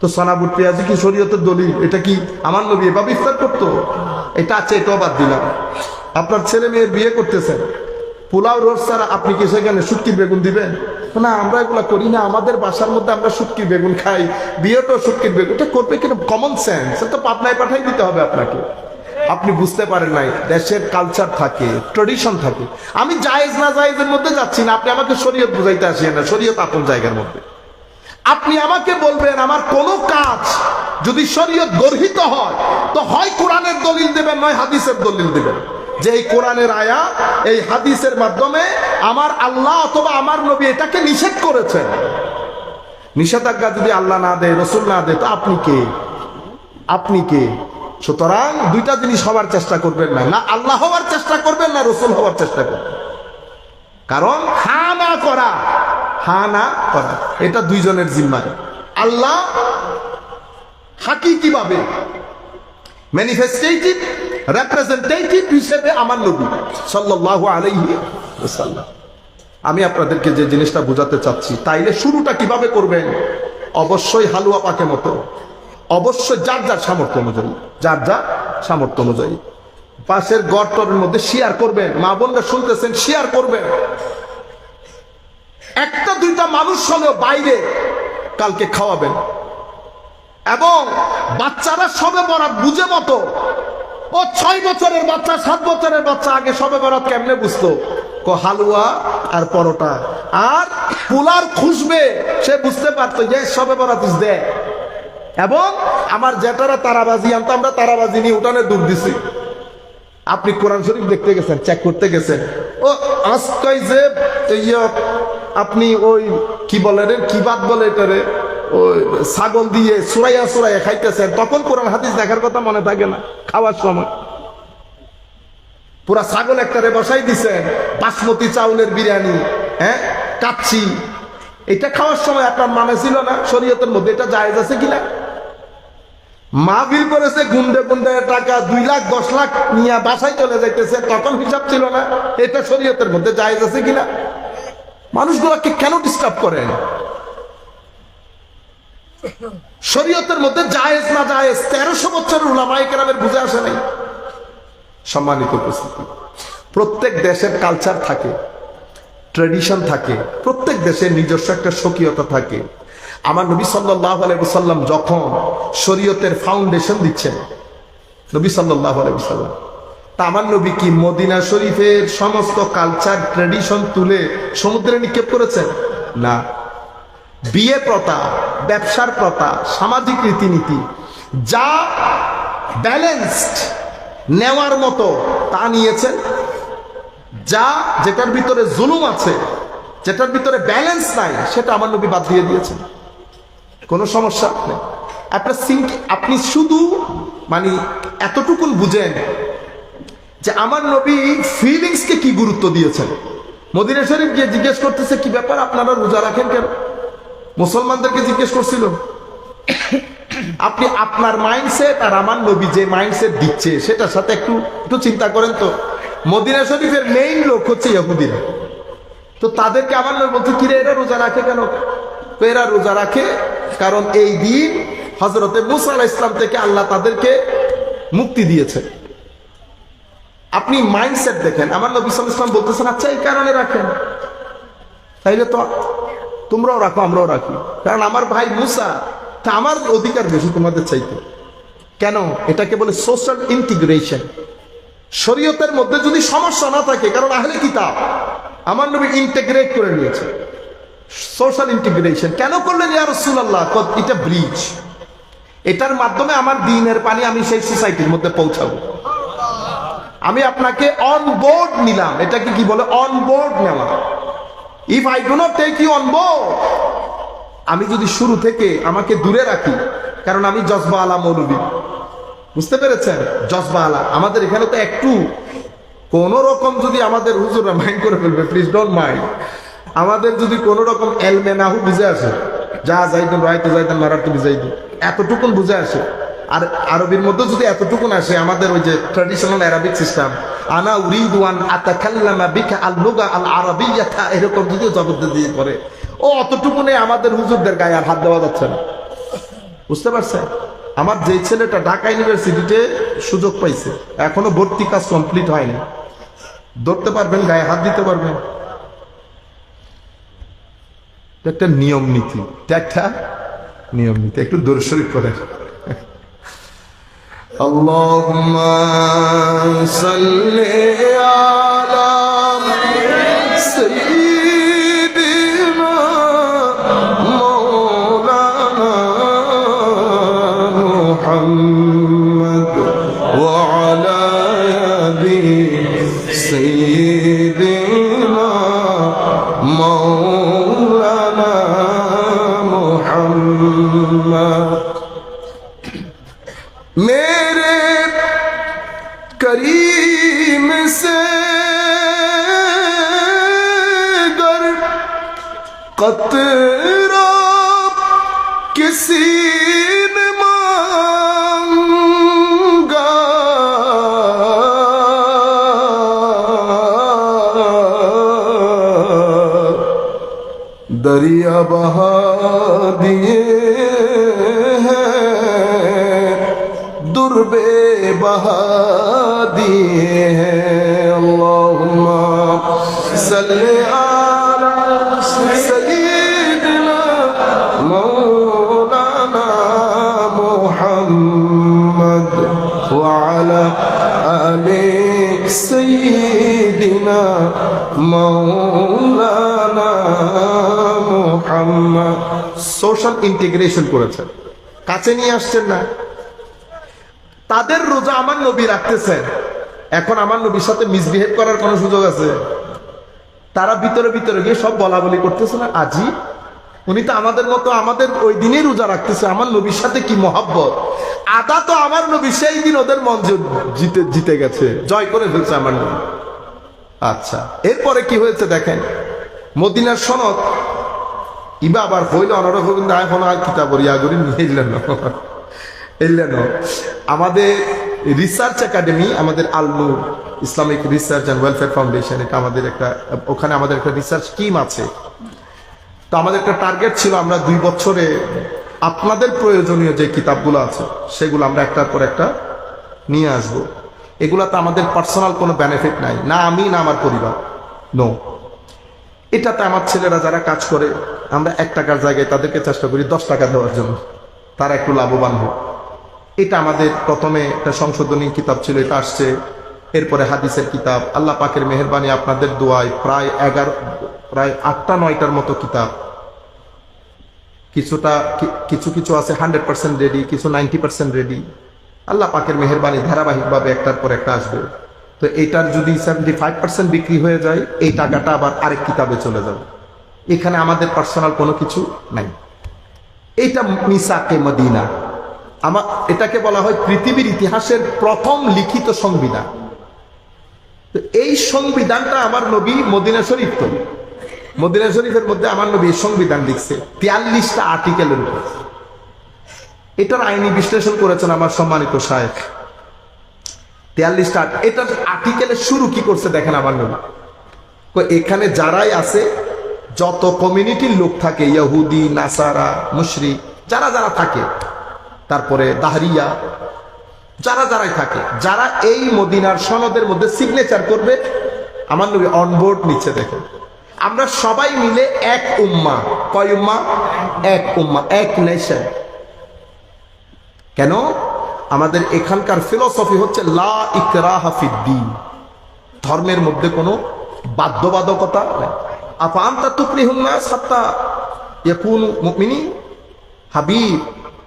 তো চনা বুট পেঁয়াজু কি শরীয়তের দলিল? এটা কি আমার নবী এভাবে ইফতার করতো? এটা আছে, এটাও বাদ দিলাম। আপনার ছেলে মেয়ে বিয়ে করতেছেন, পোলাও রোজ ছাড়া আপনি কি সেখানে শুটকির বেগুন দিবেন? না, আমরা এগুলা করি না, আমাদের বাসার মধ্যে আমরা শুটকির বেগুন খাই, বিয়েটাও শুটকির বেগুন। এটা করবে কিনা? Common sense. এটা পাবনায় পাঠাই দিতে হবে আপনাকে। আপনি বুঝতে পারেন নাই, দেশের কালচার থাকে, ট্রেডিশন থাকে। আমি জায়েজ না জায়েজের মধ্যে যাচ্ছি না, আপনি আমাকে শরীয়ত বুঝাইতে আসেন না, শরীয়ত আপন জায়গার মধ্যে। আপনি আমাকে বলবেন আমার কোন কাজ যদি শরীয়ত গর্হিত হয়, তো হয় কোরআনের দলিল দেবেন, নয় হাদিসের দলিল দেবেন, যে এই কোরআনের আয়াত এই হাদিসের মাধ্যমে আমার আল্লাহ অথবা আমার নবী এটাকে নিষেধ করেছেন। নিষেধাজ্ঞা যদি আল্লাহ না দেয়, রসুল না দেয়, তো আপনি কে? আপনি কে? সুতরাং দুইটা জিনিস হওয়ার চেষ্টা করবেন না, না আল্লাহ হওয়ার চেষ্টা করবেন, না রসুল হওয়ার চেষ্টা করবেন। কারণ হা না করা, হা না করা এটা দুইজনের জিম্মায়। আল্লাহ হাকিকি ভাবে ম্যানিফেস্টেটিভ রিপ্রেজেন্টেটিভ হিসেবে আমার নবী সাল্লাল্লাহু আলাইহি ওয়াসাল্লাম। আমি আপনাদেরকে যে জিনিসটা বোঝাতে চাচ্ছি, তাইলে শুরুটা কিভাবে করবেন? অবশ্যই হালুয়া পাকে মতো, অবশ্যই যার যার সামর্থ্য অনুযায়ী, যার যার সামর্থ্য অনুযায়ী পাশের গড়টরের মধ্যে শেয়ার করবেন। মা বোনরা শুনতেছেন, শেয়ার করবেন। একটা দুইটা মানুষ হলেও বাইরে কালকে খাওয়াবেন। এবং বাচ্চারা সবে বরাত বুঝে মতো, ও 6 বছরের বাচ্চা 7 বছরের বাচ্চা আগে সবে বরাত কেমনে বুঝতো? হালুয়া আর পরোটা আর পোলার খুশবে, সে বুঝতে পারতো যে সবে বরাত ইজ দেয়। এবং আমার জেঠারা তারাবাজি আনতো, আমরা তারাবাজি নিয়ে উঠানে দূর দিছি। আপনি কোরআন শরীফ দেখতে গেছেন, চেক করতে গেছেন, ও আজকাই যে আপনি ওই কি বলে রে, কি বাদ বলে এটারে, ওই ছাগল দিয়ে সুরাইয়া সুরাইয়া খাইতেছেন, তখন কোরআন হাদিস দেখার কথা মনে থাকে না। খাওয়ার সময় পুরা ছাগল একটারে বসাই দিছেন, বাসমতি চাউলের বিরিয়ানি, হ্যাঁ কাচ্ছি, এটা খাওয়ার সময় আপনার মনে ছিল না শরীয়তের মধ্যে এটা জায়েজ আছে কিনা? মাহফিল করেছে, গুন্ডে গুন্ডে টাকা 2 লাখ 10 লাখ নিয়ে বাসায় চলে যাইতেছে, তখন হিসাব ছিল না এটা শরীয়তের মধ্যে জায়েজ আছে কিনা? মানুষগুলোকে কেন ডিস্টার্ব করেন? শরীয়তের মধ্যে জায়েজ না জায়েজ 1300 বছরের উলামায়ে কেরামের বুঝে আসে নাই। সম্মানিত উপস্থিতি, প্রত্যেক দেশের কালচার থাকে, ট্রেডিশন থাকে, প্রত্যেক দেশের নিজস্ব একটা স্বকীয়তা থাকে। আমার নবী সাল্লাল্লাহু আলাইহি ওয়াসাল্লাম যখন শরীয়তের ফাউন্ডেশন দিচ্ছেন, নবী সাল্লাল্লাহু আলাইহি ওয়াসাল্লাম, তা আমার নবী কি মদিনা শরীফের সমস্ত কালচার ট্রেডিশন তুলে সমুদ্রে নিক্ষেপ করেছেন? না। বিয়ে প্রথা, ব্যবসার প্রথা, সামাজিক রীতিনীতি যা ব্যালেন্সড নেওয়ার মতো তা নিয়েছেন। যা যেটার ভিতরে জুলুম আছে, যেটার ভিতরে ব্যালেন্স নাই, সেটা আমার নবী বাদ দিয়ে দিয়েছেন। কোনো সমস্যা নেই। আপনি শুধু মানে এতটুকুন বুঝেন যে আমার নবী ফিলিংসকে কি গুরুত্ব দিয়েছেন। মদিনা শরীফ গিয়ে জিজ্ঞেস করতেছে, কি ব্যাপার আপনারা রোজা রাখেন কেন? মুসলমানদেরকে জিজ্ঞেস করছিল। আপনি আপনার মাইন্ডসেট আর আমার নবী যে মাইন্ডসেট দিচ্ছে সেটার সাথে একটু চিন্তা করেন তো। মদিনা শরীফের মেইন লোক হচ্ছে ইহুদিরা, তো তাদেরকে আমার নবী বলছে, কিরে এরা রোজা রাখে কেন? তো এরা রোজা রাখে কারণ এই দিন হযরতে মুসা আলাইহিস সালাম থেকে আল্লাহ তাদেরকে মুক্তি দিয়েছে। আপনি মাইন্ডসেট দেখেন। আমার নবী সাল্লাল্লাহু আলাইহি ওয়াসাল্লাম বলতেছেন, আচ্ছা এই কারণে রাখেন, তাইলে তো তোমরাও রাখো আমরাও রাখি, কারণ আমার ভাই মুসা, তা আমার অধিকার বেশি তোমাদের চাইতে। কেন? এটাকে বলে সোশ্যাল ইন্টিগ্রেশন। শরীয়তের মধ্যে যদি সমস্যা না থাকে, কারণ আহলে কিতাব আমার নবী ইন্টিগ্রেট করে নিয়েছে। সোশ্যাল ইন্টিগ্রেশন কেন করলেন ইয়া রাসূলুল্লাহ? এটা ব্রিজ, এটার মাধ্যমে আমার দ্বীনের পানি আমি সেই সোসাইটির মধ্যে পৌঁছাবো। আমি আপনাকে অন বোর্ড নিলাম, এটাকে কি বলে? অন বোর্ড নেওয়া। If I do not take you on board, আমি যদি শুরু থেকে আমাকে দূরে রাখি, কারণ আমি জজবা আলা মৌলবী, বুঝতে পেরেছেন? জজবা আলা আমাদের এখানে তো একটু কোন রকম যদি আমাদের হুজুররা মাইন্ড করে ফেলবে, প্লিজ ডোন্ট মাইন্ড, আমাদের যদি কোন রকম এলমে নাহু বুঝে আসে, যা যাইতেন রাইতে যাইতেন মারাতে বুঝাইতেন, এতটুকুন বুঝে আসে, আর আরবির মধ্যে যদি এতটুকুন আসে, আমাদের ওই যে ট্র্যাডিশনাল অ্যারাবিক সিস্টেম, আনা উরিদু আন আতাকাল্লামা বিকা আল লুগা আল আরাবিয়াতা, এরকম যদি জগৎ দিয়ে করে, ও অতটুকু নেই আমাদের হুজুরদের গায়ে আর হাত দেওয়া যাচ্ছে না। বুঝতে পারছেন? আমার যে ছেলেটা ঢাকা ইউনিভার্সিটিতে সুযোগ পাইছে, এখনো ভর্তি কাজ কমপ্লিট হয়নি, ধরতে পারবেন, গায়ে হাত দিতে পারবেন। একটা নিয়ম নীতি, একটা নিয়ম নীতি। একটু দরুদ শরীফ পড়েন। আল্লাহুম্মা সাল্লি আলা সাইয়্যিদিনা মাওলানা মুহাম্মদ ওয়া আলা আলি সাইয়্যিদিনা মাওলানা মুহাম্মদ। मेरे करीम से गर कतरा किसी ने मांगा, दरिया बहा दिए दुर्बे बहा दिए हैं। अल्लाहुम्मा सल्ली अला सय्यिदिना मौलाना मुहम्मद व अला आलि सय्यिदिना मौलाना मुहम्मद। সোশ্যাল ইন্টিগ্রেশন করেছেন, কাছে নিয়ে আসছেন না। তাদের রোজা আমার নবী রাখতেছেন, এখন আমার নবীর সাথে মিসবিহেভ করার কোন সুযোগ আছে? তারা ভিতরে ভিতরে গিয়ে সব বলা বলি করতেছে না। আজি উনি তো আমাদের মতো আমাদের ওই দিনেই রোজা রাখতেছে, আমার নবীর সাথে কি মহব্বত। আদা তো আমার নবী সেই দিন ওদের মন জিতে গেছে, জয় করে ফেলছে আমার নবী। আচ্ছা, এরপরে কি হয়েছে দেখেন, মদিনার সনদ ইবা আবার হইল অনরকম এখন আর কিতাব ইয়াগুরি নিয়ে এলেন। আমাদের রিসার্চ একাডেমি, আমাদের Al Noor Islamic research and welfare foundation, এটা আমাদের একটা, ওখানে আমাদের একটা রিসার্চ টিম আছে। তো আমাদের একটা টার্গেট ছিল, আমরা 2 বছরে আপনাদের প্রয়োজনীয় যে কিতাবগুলো আছে সেগুলো আমরা একটার পর একটা নিয়ে আসবো। এগুলাতে আমাদের পার্সোনাল কোনো বেনিফিট নাই, না আমি না আমার পরিবার, নো। এটাতে আমার ছেলেরা যারা কাজ করে, আমরা 1 টাকার জায়গায় তাদেরকে চেষ্টা করি 10 টাকা দেওয়ার জন্য, তারা একটু লাভবান হোক। এটা আমাদের প্রথমে একটা সংশোধনী কিতাব ছিল, এটা আসছে। এরপরে হাদিসের কিতাব, আল্লাহ পাকের মেহেরবানি, আপনাদের দোয়ায় প্রায় 8টা-9টার মতো কিতাব। কিছু আছে 100% রেডি, কিছু 90% রেডি। আল্লাহ পাকের মেহেরবানি ধারাবাহিকভাবে একটার পর একটা আসবে। তো এইটার যদি 75% বিক্রি হয়ে যায়, এই টাকাটা আবার আরেক কিতাবে চলে যাবে। এখানে আমাদের পার্সোনাল কোনো কিছু নাই। এইটা মিসাকে মদিনা, এটাকে বলা হয় পৃথিবীর ইতিহাসের প্রথম লিখিত সংবিধান। তো এই সংবিধানটা আমার নবী মদিনা শরীফ, তো মদিনা শরীফের মধ্যে আমার নবী এই সংবিধান লিখছে 43টা আর্টিকেলের উপর। এটার আইনি বিশ্লেষণ করেছেন আমার সম্মানিত শায়েখ। 43টা এটার আর্টিকেলের শুরু কি করছে দেখেন আমার নবী। এখানে যারাই আছে, যত কমিউনিটির লোক থাকে, ইহুদি, নাসারা, মুশরিক, যারা যারা থাকে, তারপরে দাহরিয়া, যারা যারাই থাকে, যারা এই মদিনার সনদের মধ্যে সিগনেচার করবে, আমার নবী অনবোর্ড নিচ্ছে। দেখেন, আমরা সবাই মিলে এক উম্মাহ। কয় উম্মাহ? এক উম্মাহ, এক নেশন। কেন? আমাদের এখানকার ফিলোসফি হচ্ছে লা ইকরাহা ফিদ্দীন, ধর্মের মধ্যে কোনো বাধ্যবাধকতা নেই। আফা আনতা তুকরিহুন নাস হাত্তা ইয়াকুনু মুমিনিন। হাবিব,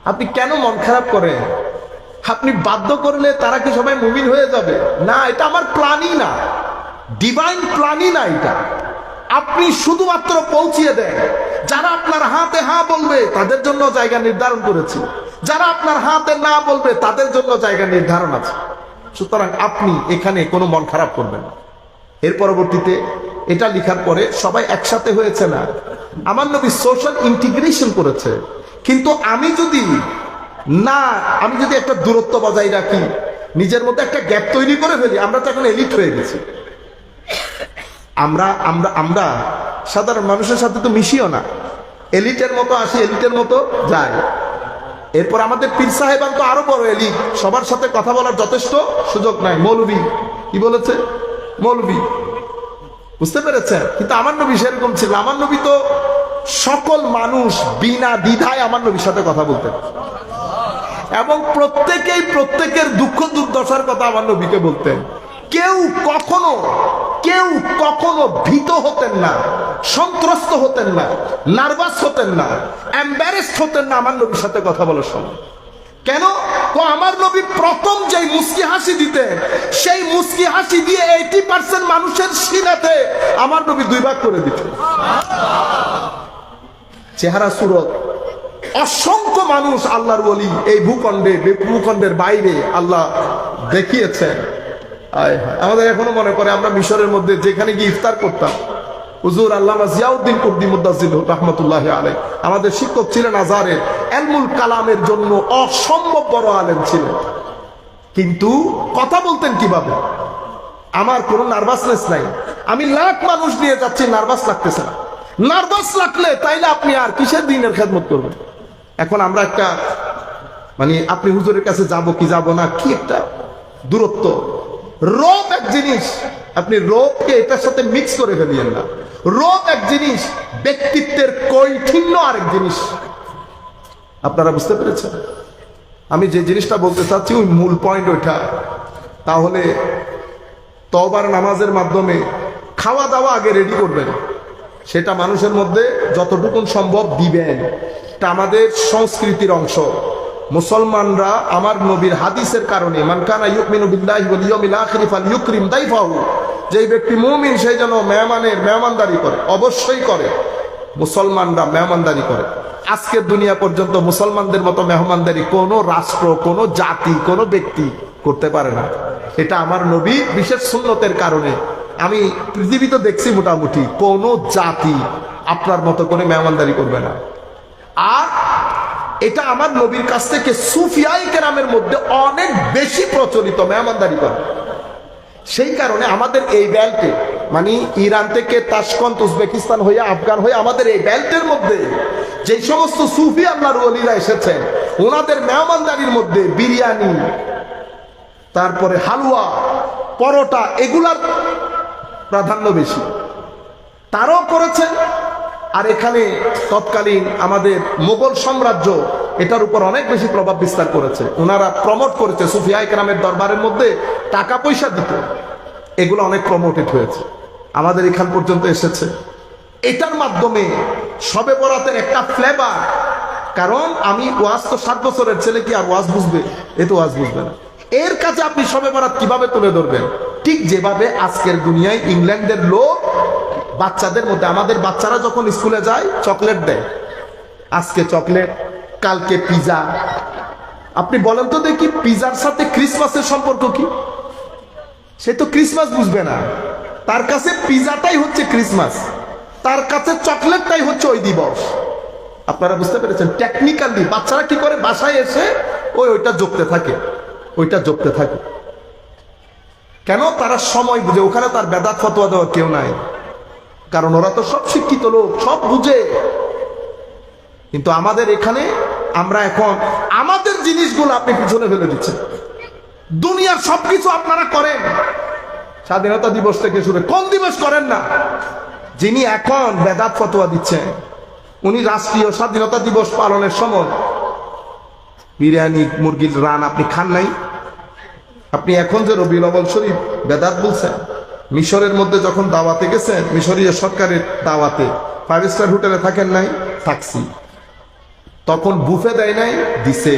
আপনি কেন মন খারাপ করেন? আপনি বাধ্য করলে তারা কি সবাই মুমিন হয়ে যাবে? না, এটা আমার প্ল্যানই না, ডিভাইন প্ল্যানই না এটা। আপনি শুধুমাত্র পৌঁছিয়ে দেন। যারা আপনার হাতে হ্যাঁ বলবে তাদের জন্য জায়গা নির্ধারণ করেছি, যারা আপনার হাতে না বলবে তাদের জন্য জায়গা নির্ধারণ আছে। সুতরাং আপনি এখানে কোনো মন খারাপ করবেন না। এর পরবর্তীতে এটা লেখার পরে সবাই একসাথে হয়েছে না, আমার নবী সোশ্যাল ইন্টিগ্রেশন করেছে। কিন্তু আমি যদি একটা দূরত্ব বজায় রাখি, নিজের মধ্যে একটা গ্যাপ তৈরি করে ফেলি। আমরা তো এখন এলিট হয়ে গেছি। আমরা আমরা আমরা সাধারণ মানুষের সাথে তো মিশিও না, এলিটের মতো আসি, এলিটের মতো যাই। এরপর আমাদের পীর সাহেবান তো আরো বড় এলিট, সবার সাথে কথা বলার যথেষ্ট সুযোগ নাই। মৌলবী কি বলেছে? মৌলবী, বুঝতে পেরেছেন? কিন্তু আমার নবী সেরকম ছিল। আমার নবী তো সকল মানুষ বিনা দ্বিধায় আমার নবীর সাথে কথা বলতেন, এবং প্রত্যেকেই প্রত্যেকের দুঃখ দুর্দশার কথা আমার নবীকে বলতেন। কেউ কখনো ভীত হতেন না, সন্ত্রস্ত হতেন না, নার্ভাস হতেন না, এম্বারেসড হতেন না আমার নবীর সাথে কথা বলার সময়। কেন? তো আমার নবী প্রথম যেই মুস্কি হাসি দিতেন, সেই মুস্কি হাসি দিয়ে 80% মানুষের সিনাতে আমার নবী 2 ভাগ করে দিতেন। চেহারা সুরত অসংখ্য মানুষ আল্লাহর ওলি এই ভূখণ্ডের বাইরে আল্লাহ দেখিয়েছেন। আমাদের এখনো মনে পড়ে আমরা মিশরের মধ্যে যেখানে গিয়ে ইফতার করতাম, হুজুর আল্লামা জিয়াউদ্দিন কুর্দি মুদ্দাজিল রাহমাতুল্লাহি আলাইহি আমাদের শিক্ষক ছিলেন আজহারের, ইলমুল কালামের জন্য অসম্ভব বড় আলেম ছিলেন। কিন্তু কথা বলতেন কিভাবে? আমার কোনো নার্ভাসনেস নাই, আমি লাখ মানুষ নিয়ে যাচ্ছি, নার্ভাস লাগতেছে না। নার্ভাস লাগলে তাইলে আপনি আর কিসের দিনের খেদমত করবেন? এখন আমরা একটা আপনি হুজুরের কাছে যাব কি যাব না, কি একটা দূরত্ব। রোগ এক জিনিস, আপনি রোগকে এটার সাথে মিক্স করে ফেলিয়েন না। রোগ এক জিনিস, ব্যক্তিত্বের কৈঠিন্য আরেক জিনিস। আপনারা বুঝতে পেরেছেন? আমি যে জিনিসটা বলতে চাচ্ছি ওই মূল পয়েন্ট ওইটা। তাহলে তওবার নামাজের মাধ্যমে খাওয়া দাওয়া আগে রেডি করবেন, সেটা মানুষের মধ্যে যতটুকু সম্ভব দিবেন। এটা আমাদের সংস্কৃতির অংশ। মুসলমানরা আমার নবীর হাদিসের কারণে মান কানা ইউমিনু বিল্লাহি ওয়াল ইয়াউমিল আখির ফালইউকরিম দাইফাহু, যেই ব্যক্তি মুমিন সেই যেন মেহমানদারি করে, অবশ্যই করে। মুসলমানরা মেহমানদারি করে। আজকের দুনিয়া পর্যন্ত মুসলমানদের মতো মেহমানদারি কোনো রাষ্ট্র, কোনো জাতি, কোনো ব্যক্তি করতে পারে না। এটা আমার নবীর বিশেষ সুন্নতের কারণে। আমি পৃথিবীতে দেখছি মোটামুটি কোনো জাতি আপনার মতো করে মেহমানদারি করবে না। আর এটা আমার নবীর কাছ থেকে সুফিয়ায়ে কেরামের মধ্যে অনেক বেশি প্রচলিত মেহমানদারি করে। সেই কারণে আমাদের এই বেল্টে ইরান থেকে তাশকন্ত, উজবেকিস্তান হয়ে, আফগান হয়ে আমাদের এই বেল্টের মধ্যে যে সমস্ত সুফি আল্লাহর ওলিরা এসেছেন, ওনাদের মেহমানদারির মধ্যে বিরিয়ানি, তারপরে হালুয়া, পরোটা, এগুলার প্রাধান্য বেশি। তারাও করেছেন। আর এখানে তৎকালীন আমাদের মোগল সাম্রাজ্য এটার উপর অনেক বেশি প্রভাব বিস্তার করেছে। ওনারা প্রমোট করেছে, সুফিয়ায়ে কেরামের দরবারের মধ্যে টাকা পয়সা দিত, এগুলো অনেক প্রমোটেড হয়েছে, আমাদের এখান পর্যন্ত এসেছে। এটার মাধ্যমে শবে বরাতের একটা ফ্লেভার। কারণ আমি ওয়াজ তো 7 বছরের ছেলে, কি আর ওয়াজ বুঝবে? এ তো ওয়াজ বুঝবে না। এর কাছে আপনি শবে বরাত কিভাবে তুলে ধরবেন? ঠিক যেভাবে আজকের দুনিয়ায় ইংল্যান্ডের লোক বাচ্চাদের মধ্যে, আমাদের বাচ্চারা যখন স্কুলে যায় চকলেট দেয়, আজকে চকলেট, কালকে পিজা। আপনি বলেন তো দেখি, পিজার সাথে ক্রিসমাসের সম্পর্ক কি? সে তো ক্রিসমাস বুঝবে না, তার কাছে পিজাটাই হচ্ছে ক্রিসমাস, তার কাছে চকলেটটাই হচ্ছে ওই দিবস। আপনারা বুঝতে পেরেছেন? টেকনিক্যালি বাচ্চারা কি করে, বাসায় এসে ওইটা জপতে থাকে, ওইটা জপতে থাকে। কেন? তারা সময় বুঝে, ওখানে তার বেদাত ফতোয়া দেওয়ার কেউ নাই, কারণ ওরা তো সব শিক্ষিত লোক, সব বুঝে। কিন্তু আমাদের এখানে আমরা এখন আমাদের জিনিসগুলো আপনি পিছনে ফেলে দিচ্ছেন। দুনিয়ার সবকিছু আপনারা করেন, স্বাধীনতা দিবস থেকে শুরু, কোন দিবস করেন না? যিনি এখন বেদাত ফতোয়া দিচ্ছেন, উনি রাষ্ট্রীয় স্বাধীনতা দিবস পালনের সময় বিরিয়ানি, মুরগির রান আপনি খান নাই। আপনি এখন যে রবিউল আউয়াল শরীফ বেদাত বলছেন, মিশরের মধ্যে যখন দাওয়াতে গেছেন, মিশরীয় সরকারের দাওয়াতে, 5 স্টার হোটেলে থাকেন নাই? থাকছি। তখন বুফে দেয় নাই? দিছে।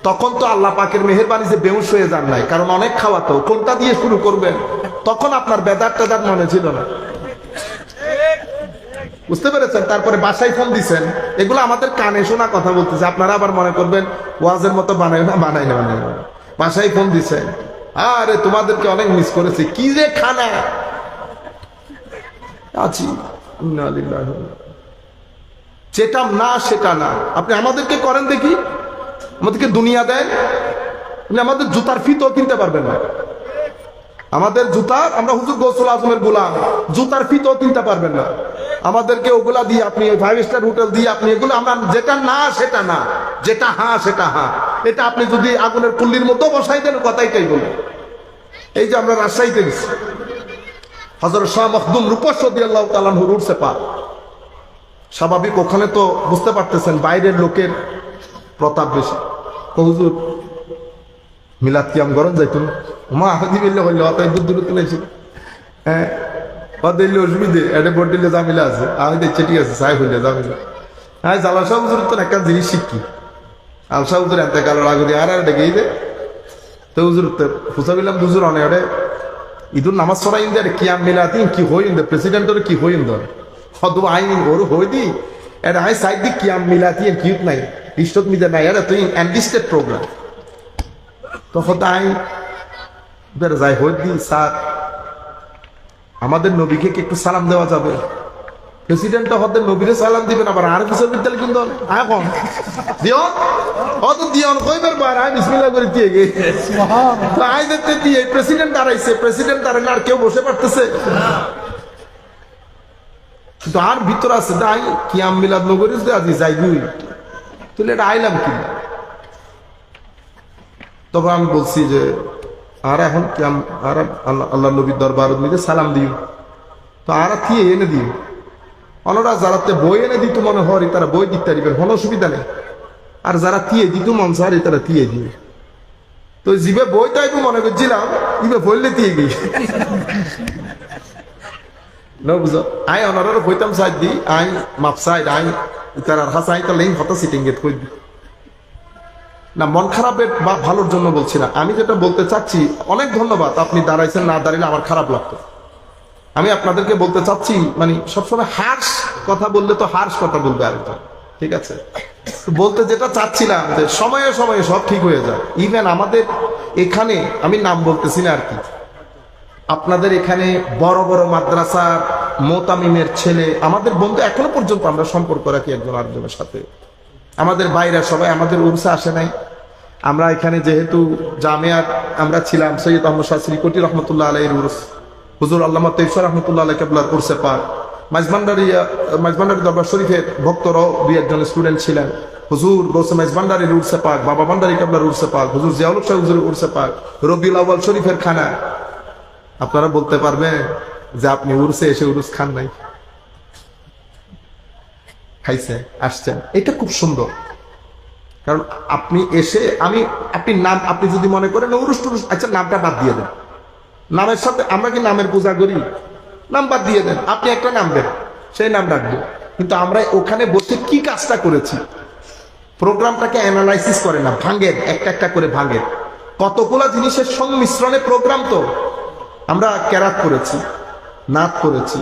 তখন তো আল্লাহ পাকের মেহেরবানি যে বেহুশ হয়ে যান নাই, কারণ অনেক খাওয়াতো। কোনটা দিয়ে শুরু করবেন? তখন আপনার বেদাত টেদাত মনে ছিল না। বুঝতে পেরেছেন? তারপরে বাসায় ফোন দিছেন, এগুলো আমাদের কানে শোনা কথা বলতেছে, আপনারা আবার মনে করবেন ওয়াজের মতো বানায় না, বানায় না। বাসায় ফোন দিছেন, আরে তোমাদেরকে অনেক মিস করেছি, কি যে খানা আছি, যেটা না সেটা না। আপনি আমাদেরকে করেন দেখি, আমাদেরকে দুনিয়া দেন, উনি আমাদের জুতার ফিতও কিনতে পারবেন না। আমাদের জুতা, আমরা হুজুর গৌসুল আজমের গোলাম, জুতার ফিতও কিনতে পারবেন না। আমাদেরকে ওগুলা দিয়ে আপনি 5 স্টার হোটেল দিয়ে আপনি এগুলো, আমরা যেটা না সেটা না, যেটা হ্যাঁ সেটা হ্যাঁ। এটা আপনি যদি আগুনের কুল্লির মধ্যে বসাই দেন কথাইটাই বলবেন। এই যে আমরা রাজশাহীতে গেছি, হযরত শাহ মখদুম রূপস রাদিয়াল্লাহু তাআলা আনহুর উরসে পাক। স্বাভাবিক ওখানে তো বুঝতে পারতেছেন বাইরের লোকের প্রতাপ বেশি। হুজুর মিলাদ কিয়াম গরম যাইতো না, মা হাজি মিললে হইলে অতই দূর দূর তুলেছি। হ্যাঁ দিল্লি অসুবিধে এটা ভোট দিলে জামিলা আছে, আমি দেখছি ঠিক আছে সাহেব হইলে জামিলা। হ্যাঁ জালাশাহ হুজুর তো একটা জিনিস শিখি, আলশাহ হুজুর এতে কালো লাগু দিয়ে আর ডেকে দে তো হুজুর ফুসাবিলাম হুজুর অনেক ওটা ইদুর নামাজ ছড়াই দে কিয়াম মিলাতি কি হইন দে প্রেসিডেন্টের কি হইন ধর হদু আইন ওর হই দি এটা I side the Kiyam মিলাতি cute নাই ইষ্টত মিদে নাই এটা তুই অ্যান্ডিস্টেড প্রোগ্রাম তখন তাই বের যাই হই দি স্যার আমাদের নবীকে কি একটু সালাম দেওয়া যাবে? প্রেসিডেন্ট হতে নবীরে সালাম দিবেন, আবার আর বিশ্ববিদ্যালয় কিন্তু এখন দিও অত দিয়ন কইবার বার আই বিসমিল্লাহ করে দিয়ে গে সুবহানাল্লাহ আই দেখতে দিয়ে প্রেসিডেন্ট দাঁড়াইছে, প্রেসিডেন্ট দাঁড়ালে আর কেউ বসে পারতেছে? কিন্তু আর ভিতর আছে তাই কিয়াম মিলাদ নগরীর যে আজি যাইবই তুই এটা আইলাম কি? তখন আমি বলছি যে আর এখন কিয়াম আর আল্লাহ নবীর দরবার মিলে সালাম দিও, তো আর কি এনে দিও অনরা যারাতে বই এনে দিত মনে হয় তারা বই দিতে পারিবেন, কোনো অসুবিধা নেই। আর যারা তিয়ে দিত মন সারি তারা তিয়ে দিবে। তো জিবে বই তাই মনে করছিলাম ইবে বললে দিয়ে গিয়ে বুঝো আই অনারার বইতাম সাইড দি আই মাপ সাইড আই তার হাসাই তো লেন হতো সিটিং গেট কই না মন খারাপের বা ভালোর জন্য বলছি না। আমি যেটা বলতে চাচ্ছি, অনেক ধন্যবাদ আপনি দাঁড়াইছেন, না দাঁড়াইলে আমার খারাপ লাগতো। আমি আপনাদেরকে বলতে চাচ্ছি মানে সবসময় হার্শ কথা বললে তো হার্শ কথা বলবে আরেকজন, ঠিক আছে? বলতে যেটা চাচ্ছিলাম যে সময়ে সময়ে সব ঠিক হয়ে যায়। ইভেন আমাদের এখানে আমি নাম বলতেছি না আর কি, আপনাদের এখানে বড় বড় মাদ্রাসার মোতামিমের ছেলে আমাদের বন্ধু, এখনো পর্যন্ত আমরা সম্পর্ক রাখি একজন আরেকজনের সাথে। আমাদের বাইরে সবাই আমাদের উরসে আসে নাই। আমরা এখানে যেহেতু জামিয়ার আমরা ছিলাম, সৈয়দ আহমদ শাহ শ্রীকোটি রহমতুল্লাহ আলাইহির উরস, হুজুর আল্লামা তৈফর রহমতুল্লাহ আলাইহি কেবলার উরসে পাক, মাইজভান্ডারি দরবার শরীফের ভক্তরাও দুই একজন স্টুডেন্ট ছিলেন, হুজুর গৌসে মাইজভান্ডারির উরসে পাক, বাবা ভান্ডারি কেবলার উরসে পাক, হুজুর জিয়াউল শাহ হুজুরের উরসে পাক, রবিউল আউয়াল শরীফের খানা। আপনারা বলতে পারবেন যে আপনি উরসে এসে উরুস খান নাই? খাইছেন, আসছেন, এটা খুব সুন্দর। কারণ আপনি এসে আপনি নাম আপনি যদি মনে করেন উরুস টুরুস, আচ্ছা নামটা বাদ দিয়ে দেন, নামের সাথে আমরা কি নামের পূজা করি? নাম বাদ দিয়ে দেন, আপনি একটা নাম দেন, সেই নাম রাখবেন। কিন্তু আমরা ওখানে বসে কি কাজটা করেছি, প্রোগ্রামটাকে অ্যানালাইসিস করে না, ভাঙেন, একটা একটা করে ভাঙেন। কতগুলা জিনিসের সংমিশ্রণে প্রোগ্রাম। তো আমরা কেরাত করেছি, নাত করেছি,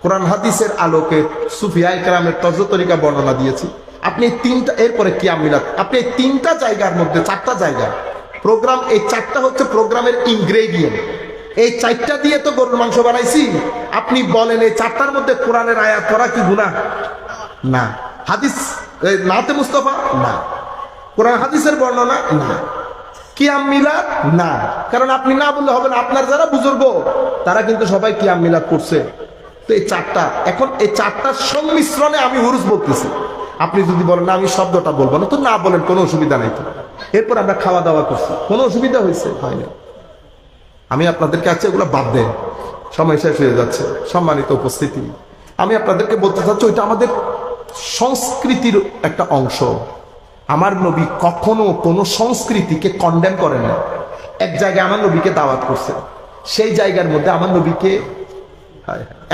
কোরআন হাদিসের আলোকে সুফিয়ায়ে কেরামের তর্জ তরিকা বর্ণনা দিয়েছি। আপনি তিনটা, এরপরে কিয়াম মিলাদ, আপনি এই তিনটা জায়গার মধ্যে চারটা জায়গা প্রোগ্রাম, এই চারটা হচ্ছে প্রোগ্রামের ইনগ্রেডিয়েন্ট। এই চারটা দিয়ে তো গরুর মাংস বানাইছি। আপনি বলেন এই চারটার মধ্যে কোরআনের আয়াত পড়া কি গুনাহ? না। হাদিস নাতে মুস্তাফা? না। কোরআন হাদিসের বর্ণনা? না। কিয়াম মিলাদ? না। কারণ আপনি না বললে হবে না, আপনার যারা বুজুর্গ তারা কিন্তু সবাই কিয়াম মিলাদ করছে। তো এই চারটা, এখন এই চারটার সংমিশ্রণে আমি উরুস বলতেছি। আপনি যদি বলেন না আমি শব্দটা বলবো না, তো না বলেন, কোনো অসুবিধা নেই। তো এরপর আমরা খাওয়া দাওয়া করছি, কোনো অসুবিধা হয়েছে? হয় না। আমি আপনাদেরকে আছে এগুলো বাদ দেন, সময় শেষ হয়ে যাচ্ছে। সম্মানিত উপস্থিতি, আমি আপনাদেরকে বলতে চাচ্ছি ওইটা আমাদের সংস্কৃতির একটা অংশ। আমার নবী কখনো কোনো সংস্কৃতিকে কন্ডেম করেন না। এক জায়গায় আমার নবীকে দাওয়াত করছে, সেই জায়গার মধ্যে আমার নবীকে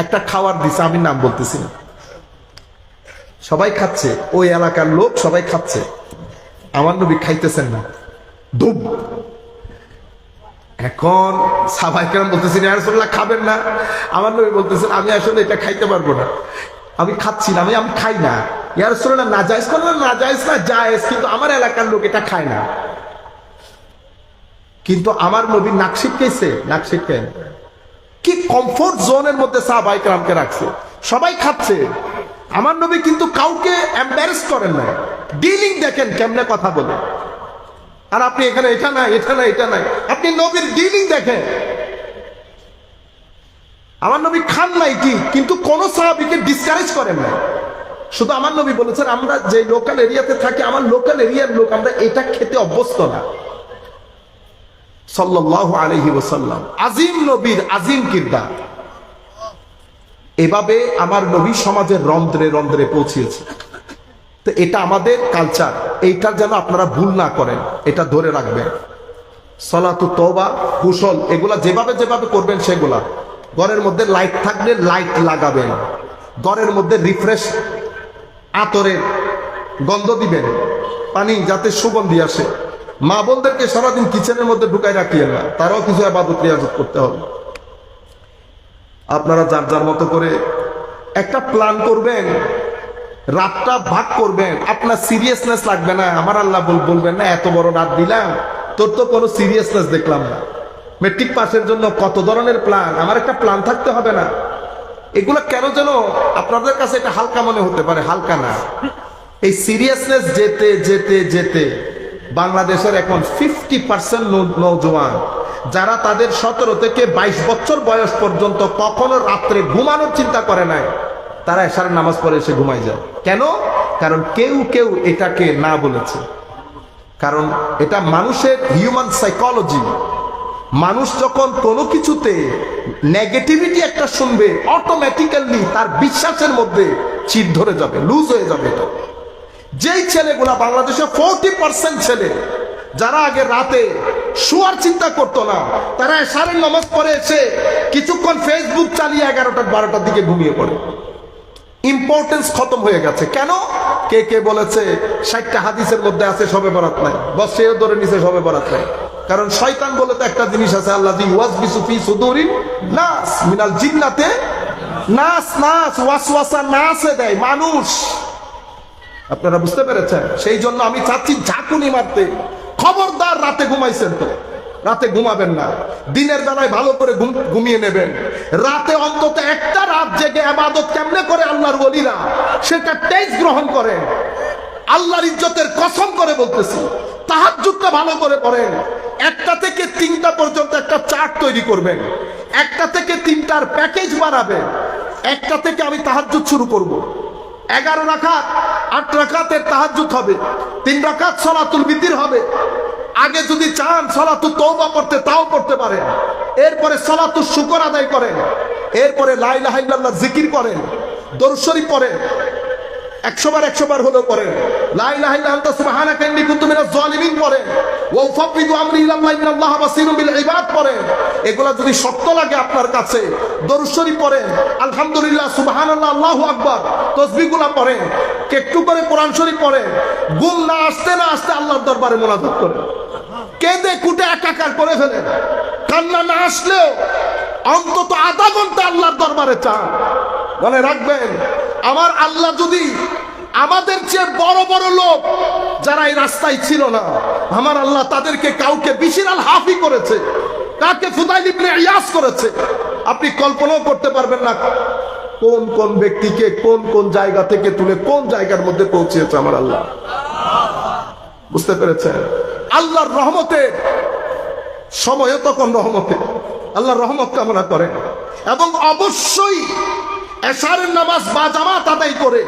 একটা খাওয়ার দিছে, আমি নাম বলতেছি না, সবাই খাচ্ছে, ওই এলাকার লোক সবাই খাচ্ছে, আমার নবী খাইতেছেন না, ধুপ। এখন সাহাবায়ে কেরাম বলতেছেন ইয়া রাসূলুল্লাহ খাবেন না? আমার নবী বলতেছেন আমি আসলে এটা খাইতে পারবো না, আমি খাচ্ছি না, আমি খাই না। ইয়া রাসূলুল্লাহ নাজায়েজ করলেন? নাজায়েজ না, জায়েজ, কিন্তু আমার এলাকার লোক এটা খায় না। কিন্তু আমার নবী নাক শিটকেছে, নাক শিটকেন কি কমফোর্ট জোনের মধ্যে সাহাবায়ে কেরামকে রাখছে, সবাই খাচ্ছে। আমার নবী কিন্তু কাউকে এম্বারেস করেন না, ডিলিং দেখেন কেমনে কথা বলে। আর আপনি এখানে এটা নাই, এটা নাই, এটা নাই। আপনি নবীর ডিলিং দেখেন। আমার নবী খান নাই কি, কিন্তু কোন সাহাবীকে ডিসকারেজ করেন না। শুধু আমার নবী বলেছেন, আমরা যে লোকাল এরিয়াতে থাকি, আমার লোকাল এরিয়ার লোক, আমরা এটা খেতে অভ্যস্ত না। সাল্লাল্লাহু আলাইহি ওয়াসাল্লাম, আজিম নবীর আজিম কিরদার। এভাবে আমার নবী সমাজের রন্ধ্রে রন্ধ্রে পৌঁছিয়েছে। তো এটা আমাদের কালচার, এইটা যেন আপনারা ভুল না করেন, এটা ধরে রাখবেন। সালাতু তওবা, কুশল, এগুলা যেভাবে যেভাবে করবেন সেগুলা। ঘরের মধ্যে লাইট থাকলে লাইট লাগাবেন, ঘরের মধ্যে রিফ্রেশ আতরের গন্ধ দিবেন, পানি যাতে সুগন্ধি আসে। মা বোনদেরকে সারাদিন কিচেনের মধ্যে ঢুকাই রাখিয়েন না, তারাও কিছু ইবাদত রিয়াজত করতে হবে। আপনারা যার যার মতো করে একটা প্ল্যান করবেন, রাতটা ভাগ করবেন। আপনার সিরিয়াসনেস লাগবে না, আমার আল্লাহ বলবেন না এত বড় রাত দিলাম, তোর তো কোনো সিরিয়াসনেস দেখলাম না। মেট্রিক পাসের জন্য কত ধরনের প্ল্যান, আমার একটা প্ল্যান থাকতে হবে না? এগুলো কেন যেন আপনাদের কাছে এটা হালকা মনে হতে পারে, হালকা না। এই সিরিয়াসনেস যেতে যেতে যেতে বাংলাদেশের এখন 50% নওজোয়ান যারা তাদের 17 থেকে 22 বছর বয়স পর্যন্ত কখনো রাত্রে ঘুমানোর চিন্তা করে নাই, তারা এশারের নামাজ পড়ে এসে ঘুমাই যায়। কেন? কারণ কেউ কেউ এটাকে না বলেছে। কারণ এটা মানুষের হিউম্যান সাইকোলজি। মানুষ যখন কোনো কিছুতে নেগেটিভিটি একটা শুনবে, অটোমেটিক্যালি তার বিশ্বাসের মধ্যে চির ধরে যাবে, লুজ হয়ে যাবে। এটা যেই ছেলেগুলা বাংলাদেশে 40% ছেলে যারা আগে রাতে শোয়ার চিন্তা করতো না, তারা এশারের নামাজ পড়ে এসে কিছুক্ষণ ফেসবুক চালিয়ে 11টা 12টার দিকে ঘুমিয়ে পড়ে। ইম্পর্টেন্স খতম হয়ে গেছে। কেন? কে কে বলেছে 60টা হাদিসের মধ্যে আছে শবে বরাত নাই, বস সেও ধরে নিছে শবে বরাত নাই। কারণ শয়তান বলে তো একটা জিনিস আছে, আল্লাযী ওয়াসবিসু ফি সুদুরিন নাস মিনাল জিন্নাতে নাস, নাস ওয়াসওয়াসা নাসে দেয় মানুষ। আপনারা বুঝতে পেরেছেন? সেই জন্য আমি চাচ্ছি ঝাঁকুনি মারতে। খবরদার রাতে ঘুমাইছেন তো রাতে ঘুমাবেন না, দিনের বেলায় ভালো করে ঘুমিয়ে নেবেন। রাতে অন্তত একটা রাত জেগে ইবাদত কেমনে করে আল্লাহর ওলিরা, সেটা টেস্ট গ্রহণ করেন। আল্লাহর ইজ্জতের কসম করে বলতেছি, তাহাজ্জুদটা ভালো করে পড়েন। 1টা থেকে 3টা পর্যন্ত একটা চার্ট তৈরি করবেন, 1টা থেকে 3টার প্যাকেজ বানাবেন। 1টা থেকে আমি তাহাজ্জুদ শুরু করব। 11 রাকাত, 8 রাকাতের তাহাজ্জুদ হবে, 3 রাকাত সালাতুল বিতির হবে। আগে যদি চান সালাতুত তওবা পড়তে, তাও পড়তে পারেন। এরপরে সালাতুশ শুকর আদায় করেন, এরপরে লা ইলাহা ইল্লাল্লাহ জিকির করেন, দরুদ শরীফ পড়েন, 100 বার 100 বার হলেও পড়েন, লা ইলাহা ইল্লা আনতা সুবহানাকা ইন্নী কুনতু মিনাজ জালিমিন পড়েন, ওয়া উফাওয়িদু আমরি ইলাল্লাহ ইন্নাল্লাহা বাসীরুম বিল ইবাদ পড়েন। এগুলা যদি শক্ত লাগে আপনার কাছে, দরুদ শরীফ পড়েন, আলহামদুলিল্লাহ, সুবহানাল্লাহ, আল্লাহু আকবার, তাসবিহগুলা পড়েন, একটু করে কোরআন শরীফ পড়েন। ঘুম না আসতে না আসতে আল্লাহর দরবারে মুনাজাত করেন, কেঁদে কুটে একাকার করে ফেলেন। কান্না না আসলেও অন্তত আধা ঘন্টা আল্লাহর দরবারে চান। মনে রাখবেন, আমার আল্লাহ যদি আমাদের চেয়ে বড় বড় লোক যারা এই রাস্তায় ছিল না, আমার আল্লাহ তাদেরকে কাউকে বিশির আল হাফি করেছে, কাকে ফুদাইল ইবনে ইয়াস করেছে। আপনি কল্পনাও করতে পারবেন না কোন কোন ব্যক্তিকে কোন কোন জায়গা থেকে তুলে কোন জায়গার মধ্যে পৌঁছেছে আমার আল্লাহ। বুঝতে পেরেছেন? আল্লাহর রহমতের সময় তখন রহমতে আল্লাহর রহমত কামনা করেন, এবং অবশ্যই এশারের নামাজ বা জামাত আদায় করে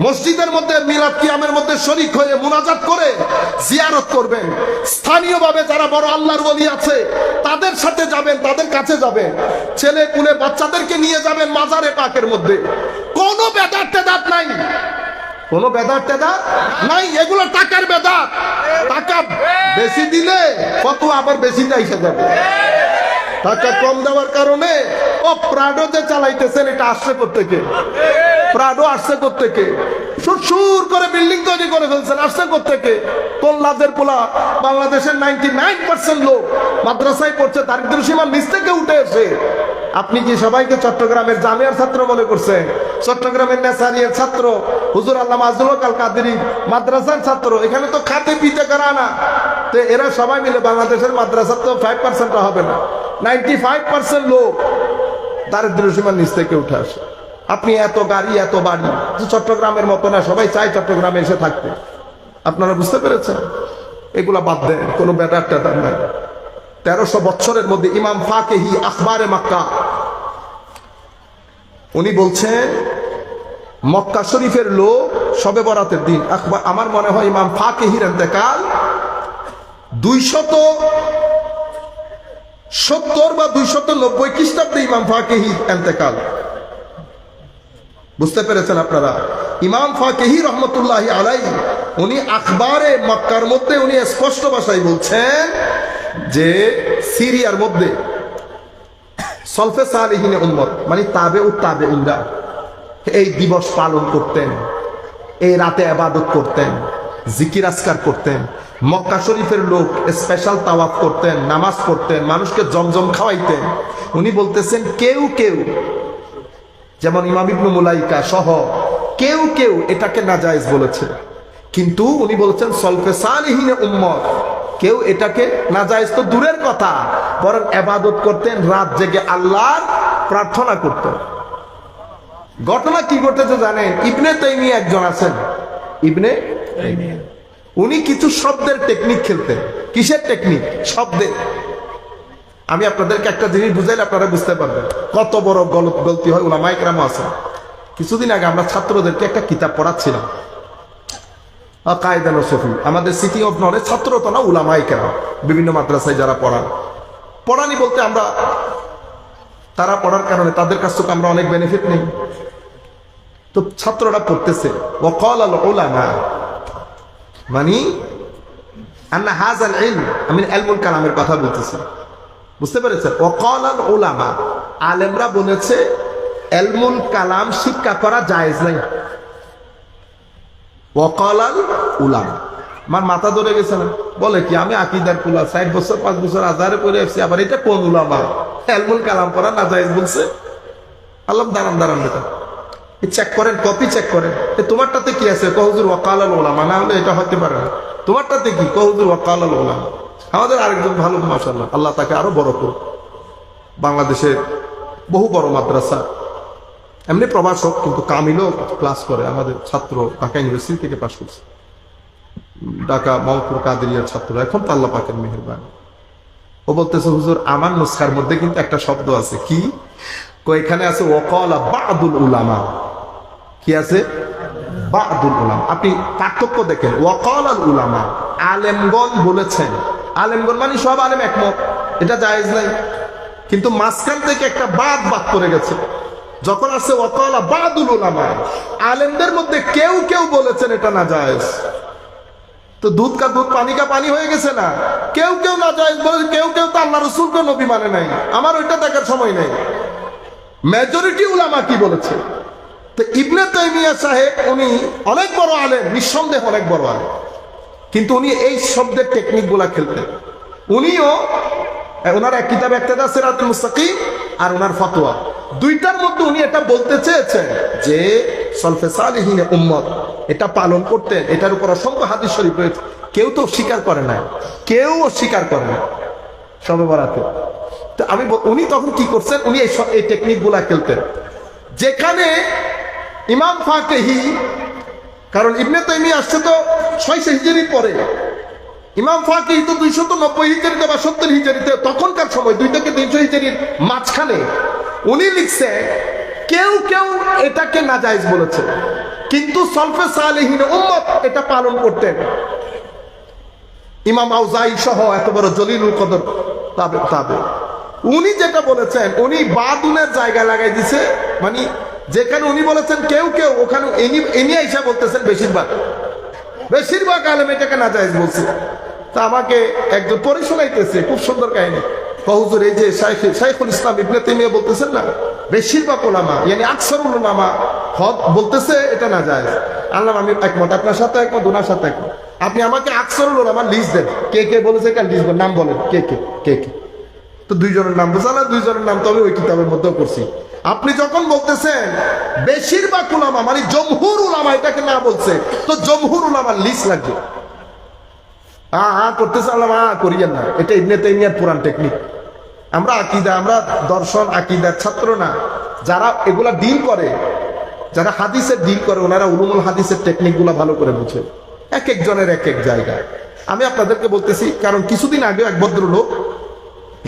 মসজিদের মধ্যে মিলাদ কিয়ামের মধ্যে শরীক হয়ে মুনাজাত করে জিয়ারত করবেন। স্থানীয়ভাবে যারা বড় আল্লাহর ওলি আছে তাদের সাথে যাবেন, তাদের কাছে যাবেন, ছেলে পুলে বাচ্চাদেরকে নিয়ে যাবেন মাজারে পাকের মধ্যে। কোনো বেদাত টেদাত নাই, কোনো বেদাত টেদাত নাই। এগুলো টাকার বেদাত। টাকা বেশি দিলে কত আবার বেশি এসে যাবে। টাকা কম দেওয়ার কারণে ও প্রাডো যে চালাইতেছেন, এটা আসছে কোত্থেকে? প্রাডো আসছে কোত্থেকে? সুর করে বিল্ডিং তৈরি করে ফেলছেন, আসছে কোত্থেকে? কোন লাজের পোলা? বাংলাদেশের 99% লোক মাদ্রাসায় পড়ছে, দারিদ্র সীমার নিচ থেকে উঠে এসে। আপনি কি সবাইকে চট্টগ্রামের জামিয়ার ছাত্র মনে করছেন? চট্টগ্রামের নেসারিয়ার ছাত্র, হুজুর আল্লামা আজুল হক আল কাদেরী মাদ্রাসার ছাত্র। এখানে তো খাতে পিতে করা না। তো এরা সবাই মিলে বাংলাদেশের মাদ্রাসার তো 5% হবে না, 95% লোক দারিদ্র সীমার নিচ থেকে উঠে আসে। আপনি এত গাড়ি এত বাড়ি, চট্টগ্রামের মতো না, সবাই চায় চট্টগ্রামে এসে থাকতে। আপনারা বুঝতে পেরেছেন? এগুলা বাদ দেন, কোনো ব্যাটার ট্যাটার নাই। 1300 বছরের মধ্যে ইমাম ফাকেহি আখবারে মক্কা, উনি বলছেন মক্কা শরীফের লোক শবে বরাতের দিন, আমার মনে হয় ইমাম ফাকেহির ইন্তেকাল 270 বা 290 খ্রিস্টাব্দে ইমাম ফাকেহির ইন্তেকাল। বুঝতে পেরেছেন আপনারা? ইমাম ফাকেহি রহমতুল্লাহি আলাইহি উনি আখবারে মক্কার মধ্যে উনি স্পষ্ট ভাষায় বলছেন যে সিরিয়ার মধ্যে সলফে সালিহিনে উম্মত মানে তাবে ও তাবে ইনরা এই দিবস পালন করতেন, এই রাতে ইবাদত করতেন, জিকির আজকার করতেন। মক্কা শরীফের লোক স্পেশাল তাওয়াফ করতেন, নামাজ পড়তেন, মানুষকে জমজম খাওয়াইতেন। উনি বলতেছেন কেউ কেউ যেমন ইমাম ইবনে মুলাইকা সহ কেউ কেউ এটাকে নাজায়েজ বলেছে, কিন্তু উনি বলেছেন সলফে সালিহিনে উম্মত কেউ এটাকে নাজায়েজ তো দূরের কথা, বরং ইবাদত করতেন, রাত জেগে আল্লাহর প্রার্থনা করতেন। ঘটনা কি ঘটেছে জানেন? ইবনে তাইমিয়া একজন আছেন, ইবনে তাইমিয়া, উনি কিছু শব্দের টেকনিক খেলতেন। কিসের টেকনিক? শব্দের। আমি আপনাদেরকে একটা জিনিস বুঝাইলে আপনারা বুঝতে পারবেন কত বড় গলতি হয়। উলামায়ে কেরাম আছেন। কিছুদিন আগে আমরা ছাত্রদেরকে একটা কিতাব পড়াচ্ছিলাম, কায়দা নসফি, আমাদের সিটি অফ নলেজ, ছাত্র তো না, উলামায়ে কেরাম বিভিন্ন মাদ্রাসায় যারা পড়ানি বলতে আমরা তারা পড়ার কারণে তাদের কাছ থেকে আমরা অনেক বেনিফিট নেই। তো ছাত্ররা পড়তেছে ওয়াকাল আল উলামা মানে আন্না হাযাল ইলম, আমি ইলমুল কালামের কথা বলতেছি, বুঝতে পেরেছেন? ওয়াকাল আল উলামা, আলেমরা বলেছে ইলমুল কালাম শিক্ষা করা জায়েজ নাই। ওয়াকাল আল উলামা, আমার মাথা ধরে গেছে না, বলে কি আমি আকীদার কুলা 60 বছর 5 বছর আজহারে পড়ে আসছি, আবার এটা কোন উলামা ইলমুল কালাম পড়া না জায়েজ বলছে? আল্লাহ দাঁড়ান বেটা, চেক করেন, কপি চেক করেন, তোমারটাতে কি আছে? হুজুর ওয়াকাল আল উলামা, না হলে এটা হতে পারে না। তোমারটাতে কি? হুজুর ওয়াকাল আল উলামা। আমাদের আরেকজন ভালো, মাশাআল্লাহ, আল্লাহ তাকে আরো বড় করুক, বাংলাদেশে বহু বড় মাদ্রাসা, এমনি প্রভাষক কিন্তু কামিলও ক্লাস করে, আমাদের ছাত্র, ঢাকা ইউনিভার্সিটি থেকে পাশ করছে, ঢাকা মহকুর কাদেরিয়ার ছাত্র, এখন তো আল্লাহ পাকের মেহেরবানি। ও বলতেছে হুজুর আমার নুসখার মধ্যে কিন্তু একটা শব্দ আছে, কি? এখানে আছে ওয়াকালা বা'দুল উলামা। কি আছে? বা'দুল উলামা। আপনি পার্থক্য দেখেন, ওয়াকালাল উলামা আলেমগণ বলেছেন, আলেমগণ মানে সব আলেম একমত এটা জায়েজ নাই, কিন্তু মাঝখান থেকে একটা বাদ করে গেছে। যখন আছে ওয়াকালা বা'দুল উলামা, আলেমদের মধ্যে কেউ কেউ বলেছেন এটা না জায়েজ, তো দুধ কা দুধ পানি কা পানি হয়ে গেছে না? কেউ কেউ না জায়েজ বলে, কেউ কেউ তো আল্লাহ রাসূলকে নবী মানে নাই। আমার ওইটা দেখার সময় নেই, মেজরিটি উলামা কি বলেছে। তো ইবনে তাইমিয়া সাহেব উনি অনেক বড় আলেম, নিঃসন্দেহ অনেক বড় আলেম, কিন্তু উনি এই শব্দের টেকনিক গুলা খেলতেন। উনিও ওনার এক কিতাব ইক্তেদা সিরাতুল মুস্তাকিম আর ওনার ফতোয়া, দুইটার মধ্যে উনি এটা বলতে চেয়েছেন যে সলফে সালিহিনে উম্মত এটা পালন করতেন, এটার উপর অসংখ্য হাদিস শরীফ রয়েছে, কেউ তো স্বীকার করে না, কেউ স্বীকার করে না শবে বরাতে। তো উনি তখন কি করছেন, উনি এই টেকনিক গুলা খেলতেন। যেখানে ইমাম ফাকেহি, কারণ ইবনে তাইমিয়া আসছে তো 600 হিজরির পরে, ইমাম ফাকেহি তো 290 হিজরিতে বা 70 হিজরিতে, তখনকার সময় 2 থেকে 300 হিজরির মাঝখানে উনি লিখছে কেউ কেউ এটাকে নাজায়েজ বলেছে, কিন্তু সলফে সালেহিন উম্মত এটা পালন করতেন। ইমাম আউজাই সহ এত বড় জলিলুল কদর তাবে উনি যেটা বলেছেন, উনি বাদুনের জায়গা লাগাই দিছে, মানে যেখানে উনি বলেছেন কেউ কেউ, ওখানে ইনি আইসা বলতেছেন বেশিরভাগ আলেম এটাকে নাজায়েজ বলছে। তা আমাকে একজন পড়ে শোনাইতেছে, খুব সুন্দর কাহিনী। হুজুর এই যে শাইখুল ইসলাম ইবনে তাইমিয়া বলতেছেন না, বেশিরভাগ উলামা ইয়ানি আকসারুল উলামা বলতেছে এটা নাজায়েজ। আল্লাহ আমি একমত, আপনার সাথে একমত, ওনার সাথে একমত। আপনি আমাকে আকসারুল উলামা লিস্ট দেন, কে কে বলেছে এটা লিস্ট দেন, নাম বলেন কে কে কে কে। তো 2 জনের নাম বোঝা না, 2 জনের নাম তো আমি ওই কিতাবের মধ্যেও করছি। আপনি যখন বলতেছেন বেশিরভাগ উলামা মানে জমহুর উলামা এটাকে না বলছে, তো জমহুর উলামার লিস্ট লাগবে। করতেছে আল্লাহ করিয়েন না, এটা ইবনে তাইমিয়ার পুরান টেকনিক। আমরা আকীদা, আমরা দর্শন আকীদার ছাত্র না, যারা এগুলা ডিল করে, যারা হাদিসের ডিল করে, ওনারা উলুমুল হাদিসের টেকনিক গুলা ভালো করে বুঝে। এক একজনের এক এক জায়গায়। আমি আপনাদেরকে বলতেছি, কারণ কিছুদিন আগে এক ভদ্রলোক,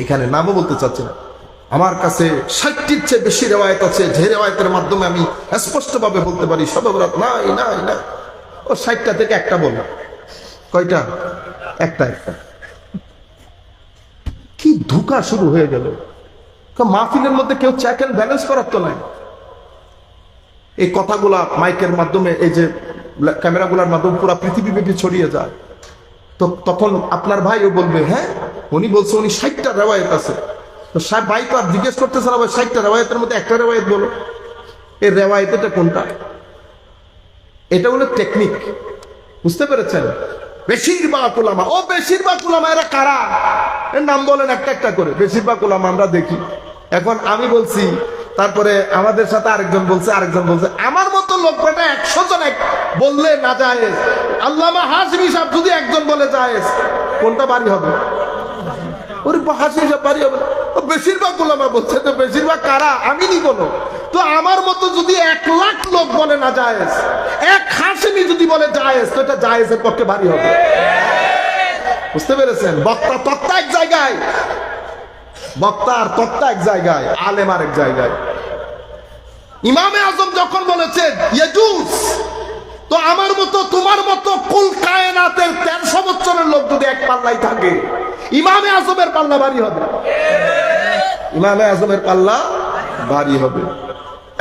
এখানে নামও বলতে চাচ্ছি না, আমার কাছে 60টির চেয়ে বেশি রেওয়ায়ত আছে, যে রেওয়ায়তের মাধ্যমে আমি স্পষ্টভাবে বলতে পারি শবে বরাত নাই নাই না। ও 60টা থেকে একটা বলল। কয়টা? একটা। কি ধোঁকা শুরু হয়ে গেল। মাহফিলের মধ্যে কেউ চেক এন্ড ব্যালেন্স করার তো নাই। এই কথাগুলা মাইকের মাধ্যমে, এই যে ক্যামেরাগুলোর মাধ্যমে পুরো পৃথিবীব্যাপী ছড়িয়ে যায়, তো তখন আপনার ভাইও বলবে, হ্যাঁ উনি বলছে উনি 60টা রেওয়ায়ত আছে। তো সাহেব ভাই তো আর জিজ্ঞেস করতেছে না, 60টা রেওয়ায়তের মধ্যে একটা রেওয়ায়ত বলো। এই রেওয়ায়তটা কোনটা? এটা হলো টেকনিক, বুঝতে পেরেছেন? বেশিরভাগ উলামা, ও বেশিরভাগ উলামা এরা কারা? এর নাম বলেন একটা একটা করে। বেশিরভাগ উলামা আমরা দেখি। এখন আমি বলছি, তারপরে আমাদের সাথে আরেকজন বলছে, আমার মতো লোক বেটা 100 জন বললে না জায়েজ, আল্লামা হাশমি সাহেব যদি একজন বলে জায়েজ, কোনটা বাড়ি হবে? ওরে হাশমি সাহেব বাড়ি হবে। বেশিরভাগ উলামা বলছে, তো বেশিরভাগ কারা? আমি নি কোনো। তো আমার মতো যদি 1 লাখ লোক বলে না জায়েজ, এক হাশমি যদি বলে জায়েজ, তো এটা জায়েজের পক্ষে ভারী হবে। বুঝতে পেরেছেন? বক্তা তত্ত্ব এক জায়গায়, আলেম আরেক জায়গায়। ইমামে আজম যখন বলেছেন ইয়াজুজ, তো আমার মতো তোমার মতো কুল কায়নাতের 1300 বছরের লোক যদি এক পাল্লাই থাকে, ইমামে আজমের পাল্লা ভারী হবে। ইমামে আজমের পাল্লা ভারী হবে।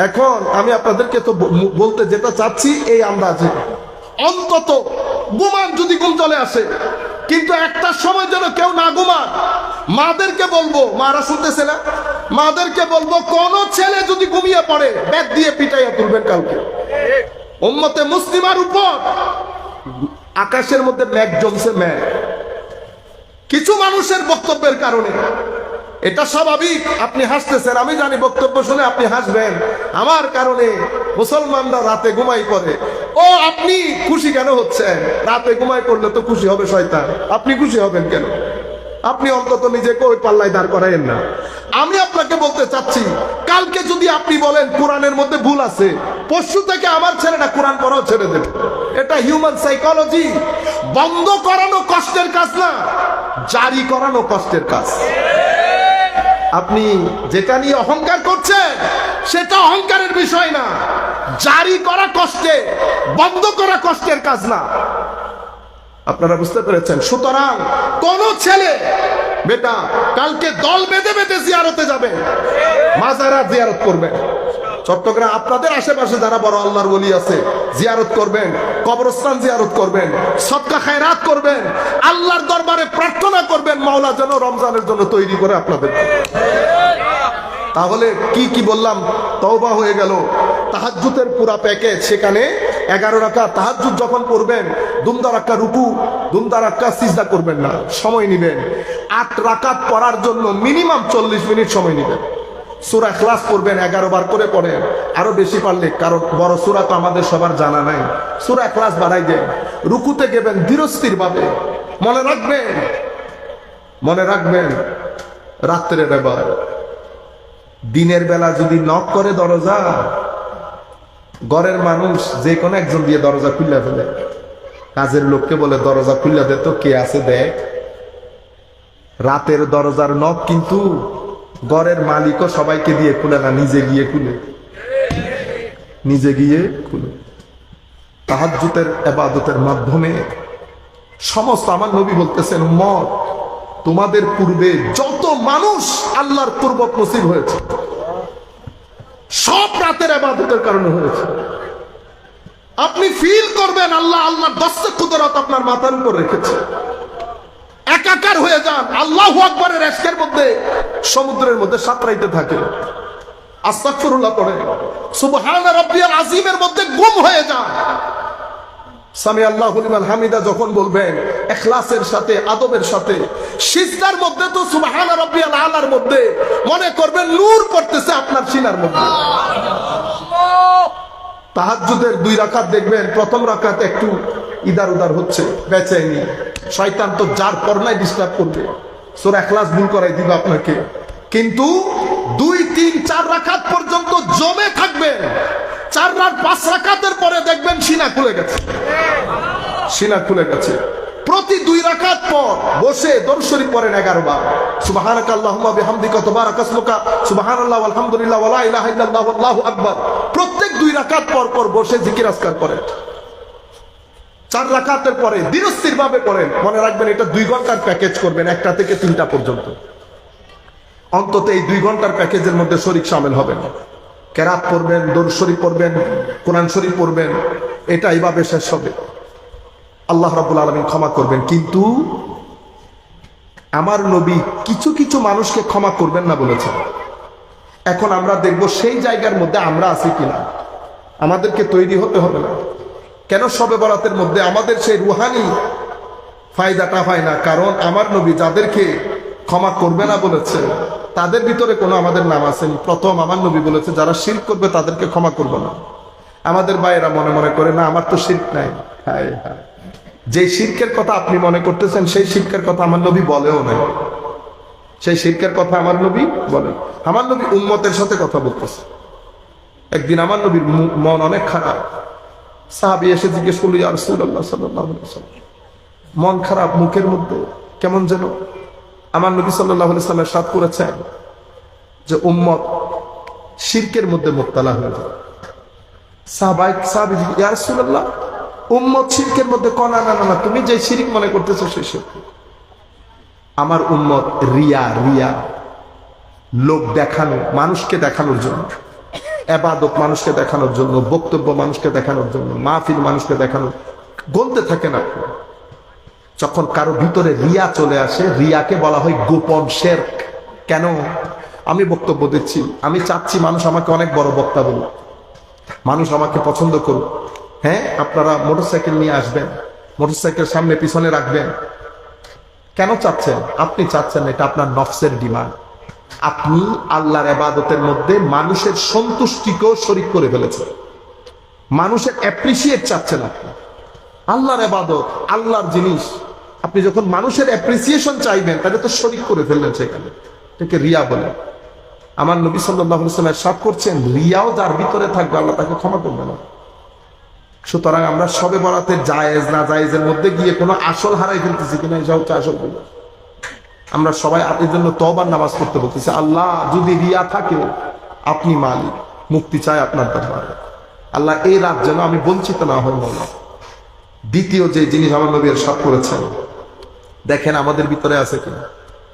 এখন আমি আপনাদেরকে তো বলতে যেটা চাচ্ছি, এই আন্দাজে অন্তত ঘুমান, যদি ঘুম চলে আসে, কিন্তু একটা সময় যেন কেউ না ঘুমান। মাদেরকে বলবো, মারা শুনতেছে না, মাদেরকে বলবো কোন ছেলে যদি ঘুমিয়ে পড়ে ব্যাট দিয়ে পিটাইয়া তুলবেন কাউকে। উম্মতে মুসলিমার উপর আকাশের মধ্যে মেঘ জমছে, মেঘ কিছু মানুষের বক্তব্যের কারণে। এটা স্বাভাবিক। আপনি হাসতেছেন, আমি জানি বক্তব্য শুনে আপনি হাসবেন। আমার কারণে মুসলমানরা রাতে ঘুমাই পড়ে। ও আপনি খুশি কেন হচ্ছেন? রাতে ঘুমাই পড়লে তো খুশি হবে শয়তান, আপনি খুশি হবেন কেন? আপনি অন্তত নিজেকে ওই পাল্লায় দাঁড় করাইেন না। আমি আপনাকে বলতে চাচ্ছি, কালকে যদি আপনি বলেন কোরআনের মধ্যে ভুল আছে, পরশু থেকে আমার ছেলেটা কোরআন পড়াও ছেড়ে দেবে। এটা হিউম্যান সাইকোলজি। বন্ধ করানো কষ্টের কাজ না, জারি করানো কষ্টের কাজ। আপনি যেটা নিয়ে অহংকার করছেন সেটা অহংকারের বিষয় না, জারি করা কষ্টে, বন্ধ করা কষ্টের কাজ না। আপনারা বুঝতে পেরেছেন? সুতরাং কোন ছেলে বেটা কালকে দল বেঁধে বেঁধে জিয়ারতে যাবে, মাজারা জিয়ারত করবেন। চট্টগ্রাম আপনাদের আশেপাশে যারা বড় আল্লাহর ওলি আছে, জিয়ারত করবেন, কবরস্থান জিয়ারত করবেন, সদকা খায়রাত করবেন, আল্লাহর দরবারে প্রার্থনা করবেন মাওলা যেন রমজানের জন্য তৈরি করে আপনাদের। তাহলে কি বললাম, তওবা হয়ে গেল। তাহাজ্জুদের পুরা প্যাকেজ, সেখানে 11 রাকাত তাহাজ্জুদ যখন পড়বেন, দুমদা রাক্কা রুকু, দুমদা রাক্কা সিজদা করবেন না, সময় নেবেন। 8 রাকাত পড়ার জন্য মিনিমাম 40 মিনিট সময় নেবেন। সূরা ইখলাস পড়বেন, 11 বার করে পড়েন, আরো বেশি পারলে, কারণ বড় সূরা তো আমাদের সবার জানা নাই, সূরা ইখলাস বাড়াই দেন। রুকুতে গেবেন ধীরস্থির ভাবে। মনে রাখবেন রাত্রের ব্যাপার। দিনের বেলা যদি নক করে দরজা, ঘরের মানুষ যে কোনো একজন দিয়ে দরজা খুলে ফেলে, কাজের লোককে বলে দরজা খুলে দে তো, কে আছে দেখ। রাতের দরজার নক কিন্তু ঘরের মালিকও সবাইকে দিয়ে খুলে না, নিজে গিয়ে খুলে। তাহাজ্জুদের ইবাদতের মাধ্যমে সমস্ত, আমার নবী বলতেছেন, উম্মত তোমাদের পূর্বে যত মানুষ আল্লাহর কুরবত নসিব হয়েছে, সব রাতের ইবাদতের কারণে হয়েছে। আপনি ফিল করবেন আল্লাহর দস্তে কুদরত আপনার মাথার উপর রেখেছে। একাকার হয়ে যান, আল্লাহু আকবারের এশকের মধ্যে, সমুদ্রের মধ্যে সাঁতরাইতে থাকে। আস্তাগফিরুল্লাহ পড়েন, সুবহান রাব্বিয়াল আযীমের মধ্যে গুম হয়ে যান। সামি আল্লাহু লিমান হামিদা যখন বলবেন, ইখলাসের সাথে, আদবের সাথে। সিজদার মধ্যে তো সুবহান রাব্বিয়াল আলার মধ্যে মনে করবেন নূর পড়তেছে আপনার সিনার মধ্যে। তাহাজ্জুদের 2 রাকাত দেখবেন, প্রথম রাকাত একটু ইদার উদার হচ্ছে, বেচাইনি, শয়তান তো যার পড়নায় ডিস্টার্ব করবে, সূরা ইখলাস ভুল করাই দিবে আপনাকে। কিন্তু 2, 3, 4 রাকাত পর্যন্ত জমে থাকবেন। 4 আর 5 রাকাতের পরে দেখবেন সিনা খুলে গেছে। প্রতি 2 রাকাত পর বসে দরুদ শরীফ পড়েন 11 বার। সুবহানাকা আল্লাহুম্মা বিহামদিকা তাবারাকা ইসমুকা সুবহানাল্লাহ ওয়ালহামদুলিল্লাহ ওয়া লা ইলাহা ইল্লাল্লাহ আল্লাহু আকবার। প্রত্যেক 2 রাকাত পর পর বসে জিকির আজকার করেন। 4 রাকাতের পরে ধীরস্থির ভাবে পড়েন। মনে রাখবেন এটা 2 ঘন্টার প্যাকেজ করবেন, 1টা থেকে 3টা পর্যন্ত। অন্তত এই 2 ঘন্টার প্যাকেজের মধ্যে শরীক শামিল হবেন। কেরাত পড়বেন, দরুদ শরীফ পড়বেন, কোরআন শরীফ পড়বেন, এটা এইভাবে শেষ হবে। আল্লাহ রাব্বুল আলামিন ক্ষমা করবেন। কিন্তু আমার নবী কিছু কিছু মানুষকে ক্ষমা করবেন না বলেছেন। এখন আমরা দেখব সেই জায়গার মধ্যে আমরা আছি কিনা। আমাদেরকে তৈরি হতে হবে না। কেন শবে বরাতের মধ্যে আমাদের সেই রুহানি ফায়দাটা হয় না? কারণ আমার নবী যাদেরকে ক্ষমা করবে না বলেছে তাদের ভিতরে কোনো আমাদের নাম আসেনি। প্রথম আমার নবী বলেছে যারা শিরক করবে তাদেরকে ক্ষমা করব না। আমাদের ভাইয়েরা মনে মনে করে না আমার তো শিরক নাই। হায় হায়, যে শিরকের কথা আপনি মনে করতেছেন সেই শিরকের কথা আমার নবী বলেও নাই। সেই শিরকের কথা আমার নবী বলে। আমার নবী উম্মতের সাথে কথা বলতেছে। একদিন আমার নবীর মন অনেক খারাপ। সাহাবী এসে জিজ্ঞেস করলো, ইয়া রাসূলুল্লাহ সাল্লাল্লাহু আলাইহি ওয়াসাল্লাম, মন খারাপ, মুখের মধ্যে কেমন যেন। আমার নবী সাল্লাল্লাহু আলাইহি ওয়াসাল্লাম ইরশাদ করেছেন যে উম্মত শিরকের মধ্যে মুবতালা হয়ে যায়। সাহাবী ইয়া রাসূলুল্লাহ, উম্মত শিরকের মধ্যে না না না, তুমি যে শিরক মনে করতেছো সেই শিরক। আমার উম্মত রিয়া লোক দেখানো, মানুষকে দেখানোর জন্য, ইবাদত মানুষকে দেখানোর জন্য, বক্তব্য মানুষকে দেখানোর জন্য, মাহফিল মানুষকে দেখানোর, গলতে থাকে না। যখন কারো ভিতরে রিয়া চলে আসে, রিয়াকে বলা হয় গোপন শিরক। কেন? আমি বক্তব্য দিচ্ছি, আমি চাচ্ছি মানুষ আমাকে অনেক বড় বক্তা বলুক, মানুষ আমাকে পছন্দ করুক। হ্যাঁ, আপনারা মোটরসাইকেল নিয়ে আসবেন, মোটরসাইকেল সামনে পিছনে রাখবেন। কেন চাচ্ছেন? আপনি চাচ্ছেন, এটা আপনার নফসের ডিমান্ড। আপনি আল্লাহর ইবাদতের মধ্যে মানুষের সন্তুষ্টিকেও শরীক করে ফেলেছেন। মানুষের অ্যাপ্রিসিয়েট চাচ্ছেন আপনি। আল্লাহর ইবাদত, আল্লাহর জিনিস, আপনি যখন মানুষের অ্যাপ্রিসিয়েশন চাইবেন তাহলে তো শরীক করে ফেললেন সেখানে। এটাকে রিয়া বলে। আমার নবী সাল্লাল্লাহু আলাইহি ওয়াসাল্লাম ইরশাদ করছেন, রিয়াও যার ভিতরে থাকবে আল্লাহ তাকে ক্ষমা করবে না। সুতরাং আমরা শবে বরাতের জায়েজ না জায়েজের মধ্যে গিয়ে কোনো আসল হারাই ফেলতেছি কিনা, এটা হচ্ছে আসল বিষয়। আমরা সবাই আপনার জন্য তওবার নামাজ পড়তে বলতেছি। আল্লাহ, যদি রিয়া থাকে আপনি মালিক, মুক্তি চাই আপনার দরবারে। আল্লাহ, এই রাত যেন আমি বঞ্চিত না হই মওলা। দ্বিতীয় যে জিনিস আমার নবী ইরশাদ করেছেন, দেখেন আমাদের ভিতরে আছে কিনা।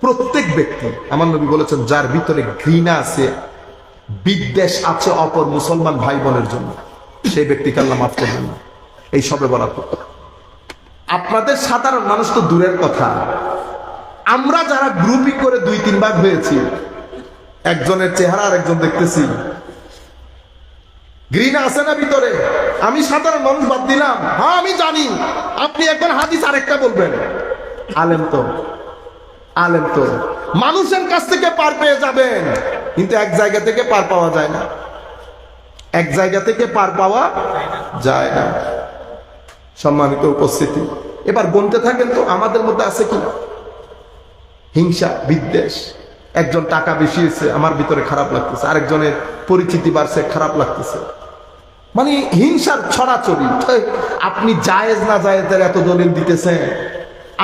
প্রত্যেক ব্যক্তি, আমার নবী বলেছেন, যার ভিতরে ঘৃণা আছে, বিদ্বেষ আছে অপর মুসলমান ভাই বোনের জন্য, সেই ব্যক্তিকে আল্লাহ মাফ করবেন না এই শবে বরাত। আপনাদের সাধারণ মানুষ তো দূরের কথা, আমরা যারা গ্রুপিং করে 2-3 ভাগ হয়েছি, একজনের চেহারা আর একজন দেখতেছি, ঘৃণা আছে না ভিতরে? আমি সাধারণ মানুষ বাদ দিলাম, হ্যাঁ আমি জানি আপনি একবার হাদিস আরেকটা বলবেন। আলেম তো মানুষের কাছ থেকে পার পেয়ে যাবেন, কিন্তু এক জায়গা থেকে পার পাওয়া যায় না। এক জায়গা থেকে পার পাওয়া যায় না। সম্মানিত উপস্থিতি, এবার বলতে থাকেন তো আমাদের মধ্যে আছে কিনা হিংসা, বিদ্বেষ। একজন টাকা বেশি হয়েছে, আমার ভিতরে খারাপ লাগতেছে, আরেকজনের পরিচিতি বাড়ছে, খারাপ লাগতেছে। মানে হিংসার ছড়াছড়ি। আপনি জায়েজ না জায়েজের এত দলিল দিতেছেন।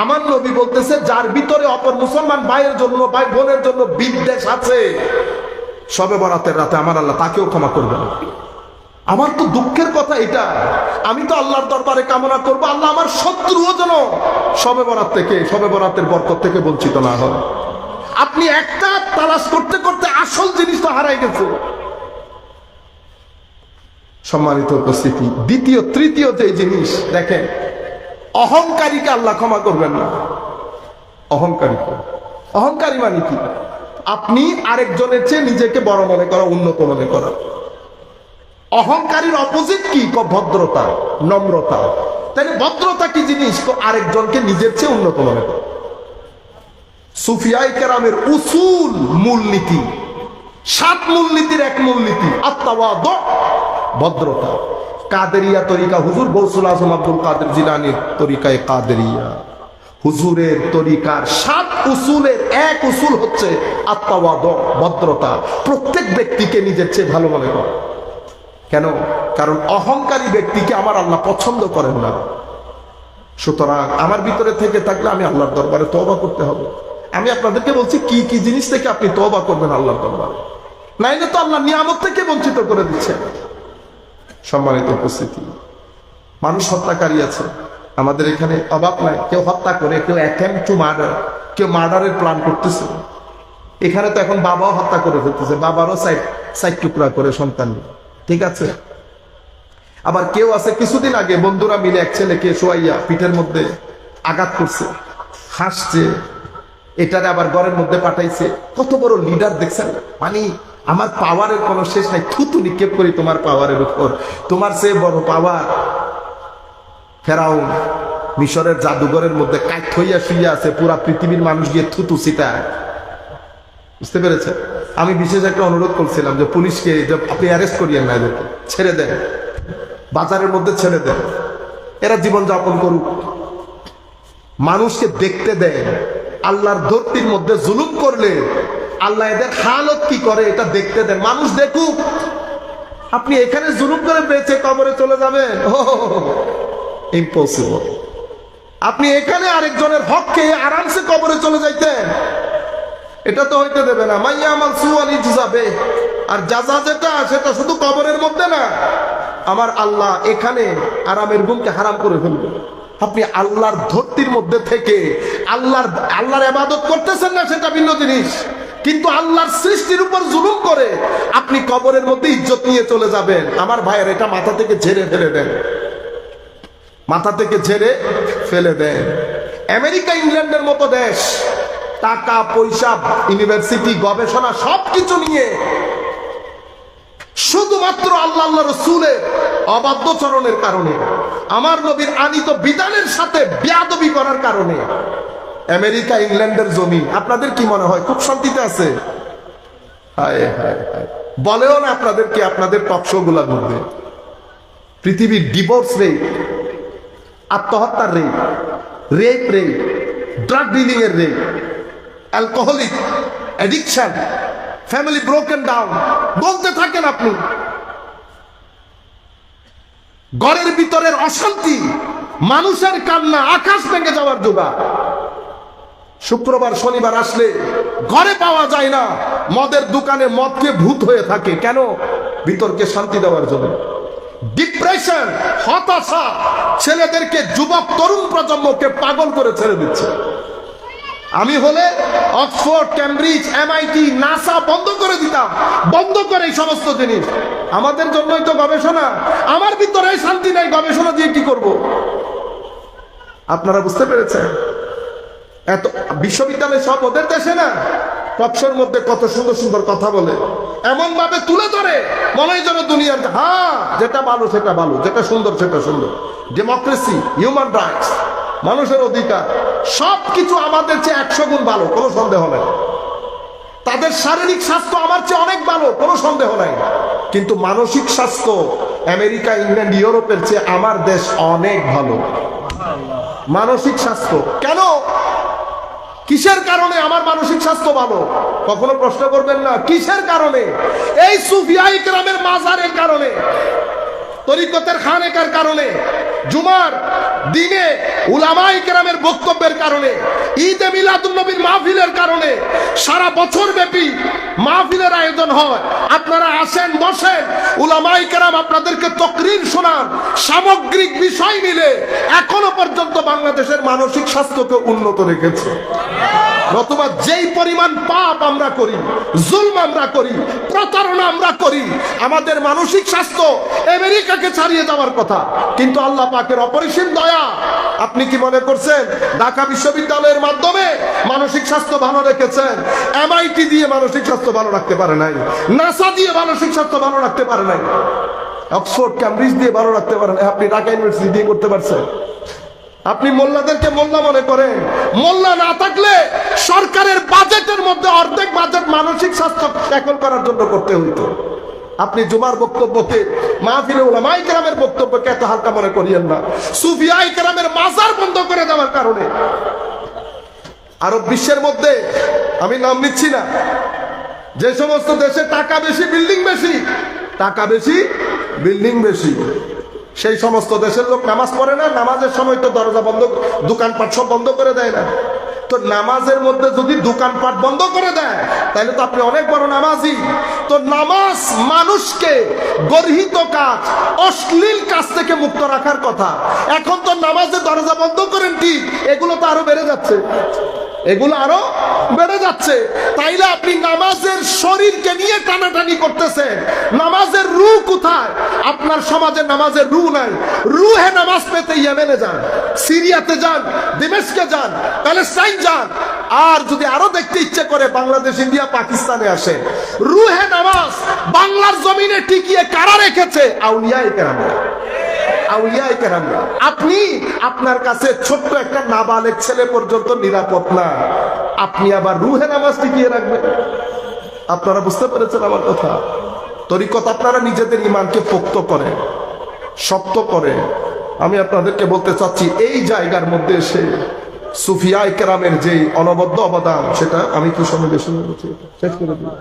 আমার নবী বলতেছে, যার ভিতরে অপর মুসলমান ভাইয়ের জন্য, ভাই বোনের জন্য বিদ্বেষ আছে, শবে বরাতের রাতে আমার আল্লাহ তাকেও ক্ষমা করবে না। আমার তো দুঃখের কথা এটা। আমি তো আল্লাহর দরবারে কামনা করবো, আল্লাহ আমার শত্রুও যেন শবে বরাত থেকে, শবে বরাতের বরকত থেকে বঞ্চিত না হয়। আপনি একটা তালাশ করতে করতে আসল জিনিস তো হারাই গেছে। সম্মানিত উপস্থিতি, দ্বিতীয় তৃতীয় যে জিনিস দেখেন, অহংকারীকে আল্লাহ ক্ষমা করবেন না। অহংকারী মানে কি? আপনি আরেকজনের চেয়ে নিজেকে বড় মনে করা, উন্নত মনে করা। অহংকারীর অপোজিট কি? ভদ্রতা, নম্রতা। তাহলে ভদ্রতা কি জিনিস? আরেকজনকে নিজের চেয়ে উন্নত মনে করা। সুফিয়ায়ে কেরামের উসুল মূলনীতি, 7 মূলনীতির এক মূলনীতি আত-তাওয়াদু, ভদ্রতা। কাদেরিয়া তরিকা, হুজুর গৌসুল আজম আব্দুল কাদের জিলানীর তরিকায় কাদেরিয়া, হুজুরের তরিকার 7 উসুলের এক উসুল হচ্ছে আত-তাওয়াদু, ভদ্রতা। প্রত্যেক ব্যক্তিকে নিজের চেয়ে ভালো মনে করা। কেন? কারণ অহংকারী ব্যক্তিকে আমার আল্লাহ পছন্দ করেন না। সুতরাং আমার ভিতরে থেকে থাকলে আমি আল্লাহর দরবারে তওবা করতে হবে। আমি আপনাদেরকে বলছি কি কি জিনিস থেকে আপনি তওবা করবেন আল্লাহর দরবারে, নাইলে তো আল্লাহ নিয়ামত থেকে বঞ্চিত করে দিচ্ছে। সম্মানিত উপস্থিতি, মানুষ হত্যাকারী আছে আমাদের এখানে, অভাব নাই। কেউ হত্যা করে, কেউ অ্যাটেম্পট টু মার্ডার, কেউ মার্ডারের প্ল্যান করতেছে। এখানে তো এখন বাবাও হত্যা করে ফেলতেছে, বাবারও সাইড টুকরা করে সন্তান, ঠিক আছে। আবার কেউ আছে কিছুদিন আগে বন্ধুরা মিলে এক ছেলেকে শোয়াইয়া পিঠের মধ্যে আঘাত করছে, হাসছে, এটারে আবার ঘরের মধ্যে পাঠাইছে। কত বড় লিডার দেখছেন, মানে আমার পাওয়ারের কোনো শেষ নাই, থুতু নিক্ষেপ করি তোমার পাওয়ারের উপর, তোমার চেয়ে বড় পাওয়ার। ফেরাউন মিশরের জাদুঘরের মধ্যে কাঠ হইয়া শুইয়া আছে, পুরা পৃথিবীর মানুষ গিয়ে থুতু ছিটায়। বুঝতে পেরেছে? আমি বিশেষ একটা অনুরোধ করছিলাম যে পুলিশকে আপনি অ্যারেস্ট করিয়েন না, এদেরকে ছেড়ে দেন, বাজারের মধ্যে ছেড়ে দেন, এরা জীবন যাপন করুক, মানুষকে দেখতে দেন। আল্লাহর ধরতির মধ্যে জুলুম করলে আল্লাহ এদের হালত কি করে এটা দেখতে দেন, মানুষ দেখুক। আপনি এখানে জুলুম করে বেঁচে কবরে চলে যাবেন, ইম্পসিবল। আপনি এখানে আরেকজনের হক খেয়ে আরামসে কবরে চলে যাইতেন, এটা তো হইতে দেবে না। মাইয়া আমার সুয়ানি যাবে, আর যাজা যেটা সেটা শুধু কবরের মধ্যে না, আমার আল্লাহ এখানে আরামের ঘুমকে হারাম করে ফেলবে। আপনি আল্লাহর ধরতির মধ্যে থেকে আল্লাহর ইবাদত করতেছেন না, সেটা ভিন্ন জিনিস, কিন্তু আল্লাহর সৃষ্টির উপর জুলুম করে আপনি কবরের মধ্যে ইজ্জত নিয়ে চলে যাবেন। আমার ভাইয়ের এটা মাথা থেকে ঝেড়ে ফেলে দেন, মাথা থেকে ঝেড়ে ফেলে দেন। আমেরিকা ইংল্যান্ডের মতো দেশ টাকা পয়সা, ইউনিভার্সিটি, গবেষণা সবকিছু নিয়ে শুধুমাত্র আল্লাহ রসুলের অবাধ্যচরণের কারণে, আমার নবীর আনিত বিধানের সাথে বেয়াদবি করার কারণে আমেরিকা ইংল্যান্ডের জমি, আপনাদের কি মনে হয় খুব শান্তিতে আছে? হায় হায় হায়, বলেও না আপনাদেরকে আপনাদের টকশো গুলার মধ্যে। পৃথিবীর ডিভোর্স রেট, আত্মহত্যার rate, rape rate, drug dealing এর rate, alcoholic addiction, family broken down, বলতে থাকেন আপনি। ঘরের ভিতরের অশান্তি, মানুষের কান্না, আকাশ ভেঙে যাওয়ার জোগাড়। শুক্রবার শনিবার আসলে ঘরে পাওয়া যায় না, মদের দোকানে মদকে ভূত হয়ে থাকে। কেন? ভিতরকে শান্তি দেওয়ার জন্য। ডিপ্রেশন, হতাশা ছেলেদেরকে, যুবক তরুণ প্রজন্মকে পাগল করে ছেড়ে দিচ্ছে। আমি হলে অক্সফোর্ড, ক্যামব্রিজ, এমআইটি, নাসা বন্ধ করে দিতাম, বন্ধ করে এই সমস্ত জিনিস। আমাদের জন্যই তো গবেষণা, আমার ভিতরে শান্তি নাই, গবেষণা দিয়ে কি করব? আপনারা বুঝতে পেরেছেন? এত বিশ্ববিদ্যালয় সব ওদের দেশে না, টকশোর মধ্যে কত সুন্দর সুন্দর কথা বলে, এমন ভাবে তুলে ধরে মনে হয় যেন দুনিয়ার, হ্যাঁ যেটা ভালো সেটা ভালো, যেটা সুন্দর সেটা সুন্দর। ডেমোক্রেসি, হিউম্যান রাইটস, মানুষের অধিকার, সবকিছু আমাদের চেয়ে 100 গুণ ভালো, কোনো সন্দেহ নাই। তাদের শারীরিক স্বাস্থ্য আমার চেয়ে অনেক ভালো, কোনো সন্দেহ নাই। কিন্তু মানসিক স্বাস্থ্য আমেরিকা, ইংল্যান্ড, ইউরোপের চেয়ে আমার দেশ অনেক ভালো। মানসিক স্বাস্থ্য কেন? কিসের কারণে আমার মানসিক স্বাস্থ্য ভালো? কখনো প্রশ্ন করবেন না কিসের কারণে? এই সুফিয়া ইকরামের মাজারের কারণে, তরিকতের খানেকার কারণে, জুমার দিনে উলামায়ে কেরামের বক্তব্যের কারণে, ঈদে মিলাদুন নবীর মাহফিলের কারণে সারা বছর ব্যাপী মাহফিলের আয়োজন হয়। আপনারা আসেন, বসেন, উলামায়ে কেরাম আপনাদেরকে তাকরীর শোনান। সামগ্রিক বিষয় মিলে এখনো পর্যন্ত বাংলাদেশের মানসিক স্বাস্থ্যকে উন্নত রেখেছে। নতুবা যেই পরিমাণ পাপ আমরা করি, জুলম আমরা করি, প্রতারণা আমরা করি, আমাদের মানসিক স্বাস্থ্য আমেরিকাকে ছাড়িয়ে যাওয়ার কথা। কিন্তু আল্লাহ পাকের অপরিসীম দয়া। আপনি কি মনে করছেন ঢাকা বিশ্ববিদ্যালয়ের মাধ্যমে মানসিক স্বাস্থ্য ভালো রেখেছেন? এমআইটি দিয়ে মানসিক স্বাস্থ্য ভালো রাখতে পারে নাই, নাসা দিয়ে মানসিক স্বাস্থ্য ভালো রাখতে পারে নাই, অক্সফোর্ড, ক্যামব্রিজ দিয়ে ভালো রাখতে পারে নাই। আপনি ঢাকা ইউনিভার্সিটি দিয়ে করতে পারছেন। আপনি মোল্লাদেরকে মোল্লা মনে করেন, মোল্লা না থাকলে সরকারের বাজেটের মধ্যে অর্ধেক বাজেট মানসিক স্বাস্থ্য ট্যাকল করার জন্য করতে হইতো। আপনি জুমার বক্তব্যকে, মাহফিলে উলামায়ে কেরামের বক্তব্যকে এত হালকা মনে করিয়েন না। সুফিয়ায়ে কেরামের মাজার বন্ধ করে দেওয়ার কারণে আরব বিশ্বের মধ্যে, আমি নাম নিচ্ছি না, যে সমস্ত দেশে টাকা বেশি বিল্ডিং বেশি, টাকা বেশি বিল্ডিং বেশি, সেই সমস্ত দেশের লোক নামাজ পড়ে না, নামাজের সময় তো দরজা বন্ধ, দোকানপাট সব বন্ধ করে দেয় না। তো নামাজের মধ্যে যদি দোকানপাট বন্ধ করে দেয় তাহলে তো আপনি অনেক বড় নামাজি। তো নামাজ মানুষকে গর্হিত কাজ, অশ্লীল কাজ থেকে মুক্ত রাখার কথা। এখন তো নামাজের দরজা বন্ধ করেন ঠিক, এগুলো তো আরো বেড়ে যাচ্ছে, এগুলো আরো বেড়ে যাচ্ছে। তাইলে আপনি নামাজের শরীরকে নিয়ে টানাটানি করতেছেন। নামাজের রু কোথায়? আপনার সমাজে নামাজের রু নাই। রুহে নামাজ পেতে ইয়েমেনে যান, সিরিয়াতে যান, দিমেশকে যান, প্যালেস্টাইন যান। আর যদি আরো দেখতে ইচ্ছে করে বাংলাদেশ, ইন্ডিয়া, পাকিস্তানে আসে। রুহে নামাজ বাংলার জমিনে টিকিয়ে কারা রেখেছে? আউলিয়ায়ে কেরামরা, আউলিয়ায়ে কেরামরা। আপনি, আপনার কাছে ছোট্ট একটা নাবালেগ ছেলে পর্যন্ত নিরাপদ না, আপনি আবার রুহে নামাজ টিকিয়ে রাখবেন? আপনারা বুঝতে পেরেছেন আমার কথা? তরিকত আপনারা নিজেদের ইমানকে পোক্ত করেন, শক্ত করেন। আমি আপনাদেরকে বলতে চাচ্ছি, এই জায়গার মধ্যে এসে সুফিয়ায়ে কেরামের যে অনবদ্য অবদান, সেটা আমি কি সময় বেশি বলছি, শেষ করে দিই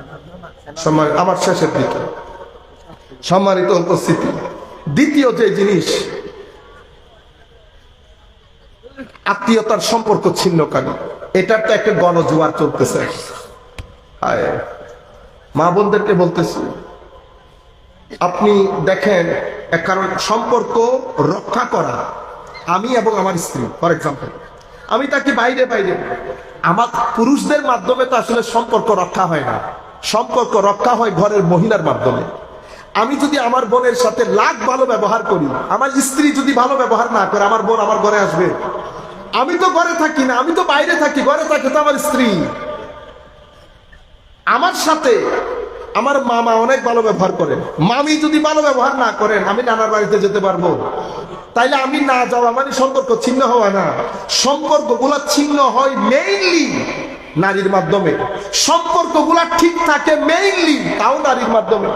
সময় আমার শেষের দিকে। সম্মানিত উপস্থিতি, দ্বিতীয় যে জিনিস, আত্মীয়তার সম্পর্ক ছিন্নকারী। এটার তো একটা গণজোয়ার চলতেছে। মা বোনদেরকে বলতেছি, আপনি দেখেন, কারণ সম্পর্ক রক্ষা করা, আমি এবং আমার স্ত্রী ফর এক্সাম্পল, আমি তাকে বাইরে বাইরে, আমার পুরুষদের মাধ্যমে তো আসলে সম্পর্ক রক্ষা হয় না। সম্পর্ক রক্ষা হয় ঘরের মহিলার মাধ্যমে। আমি যদি আমার বোনের সাথে লাখ ভালো ব্যবহার করি, আমার স্ত্রী যদি ভালো ব্যবহার না করে, আমার বোন আমার ঘরে আসবে? আমি তো ঘরে থাকি না, আমি তো বাইরে থাকি, ঘরে থাকে তো আমার স্ত্রী। আমার সাথে আমার মামা অনেক ভালো ব্যবহার করেন, মামি যদি ভালো ব্যবহার না করেন, আমি নানার বাড়িতে যেতে পারবো? তাইলে আমি না যাওয়া মানে সম্পর্ক ছিন্ন হওয়া না। সম্পর্কগুলা ছিন্ন হয় মেইনলি নারীর মাধ্যমে। সম্পর্কগুলা ঠিক থাকে মেইনলি তাও নারীর মাধ্যমে।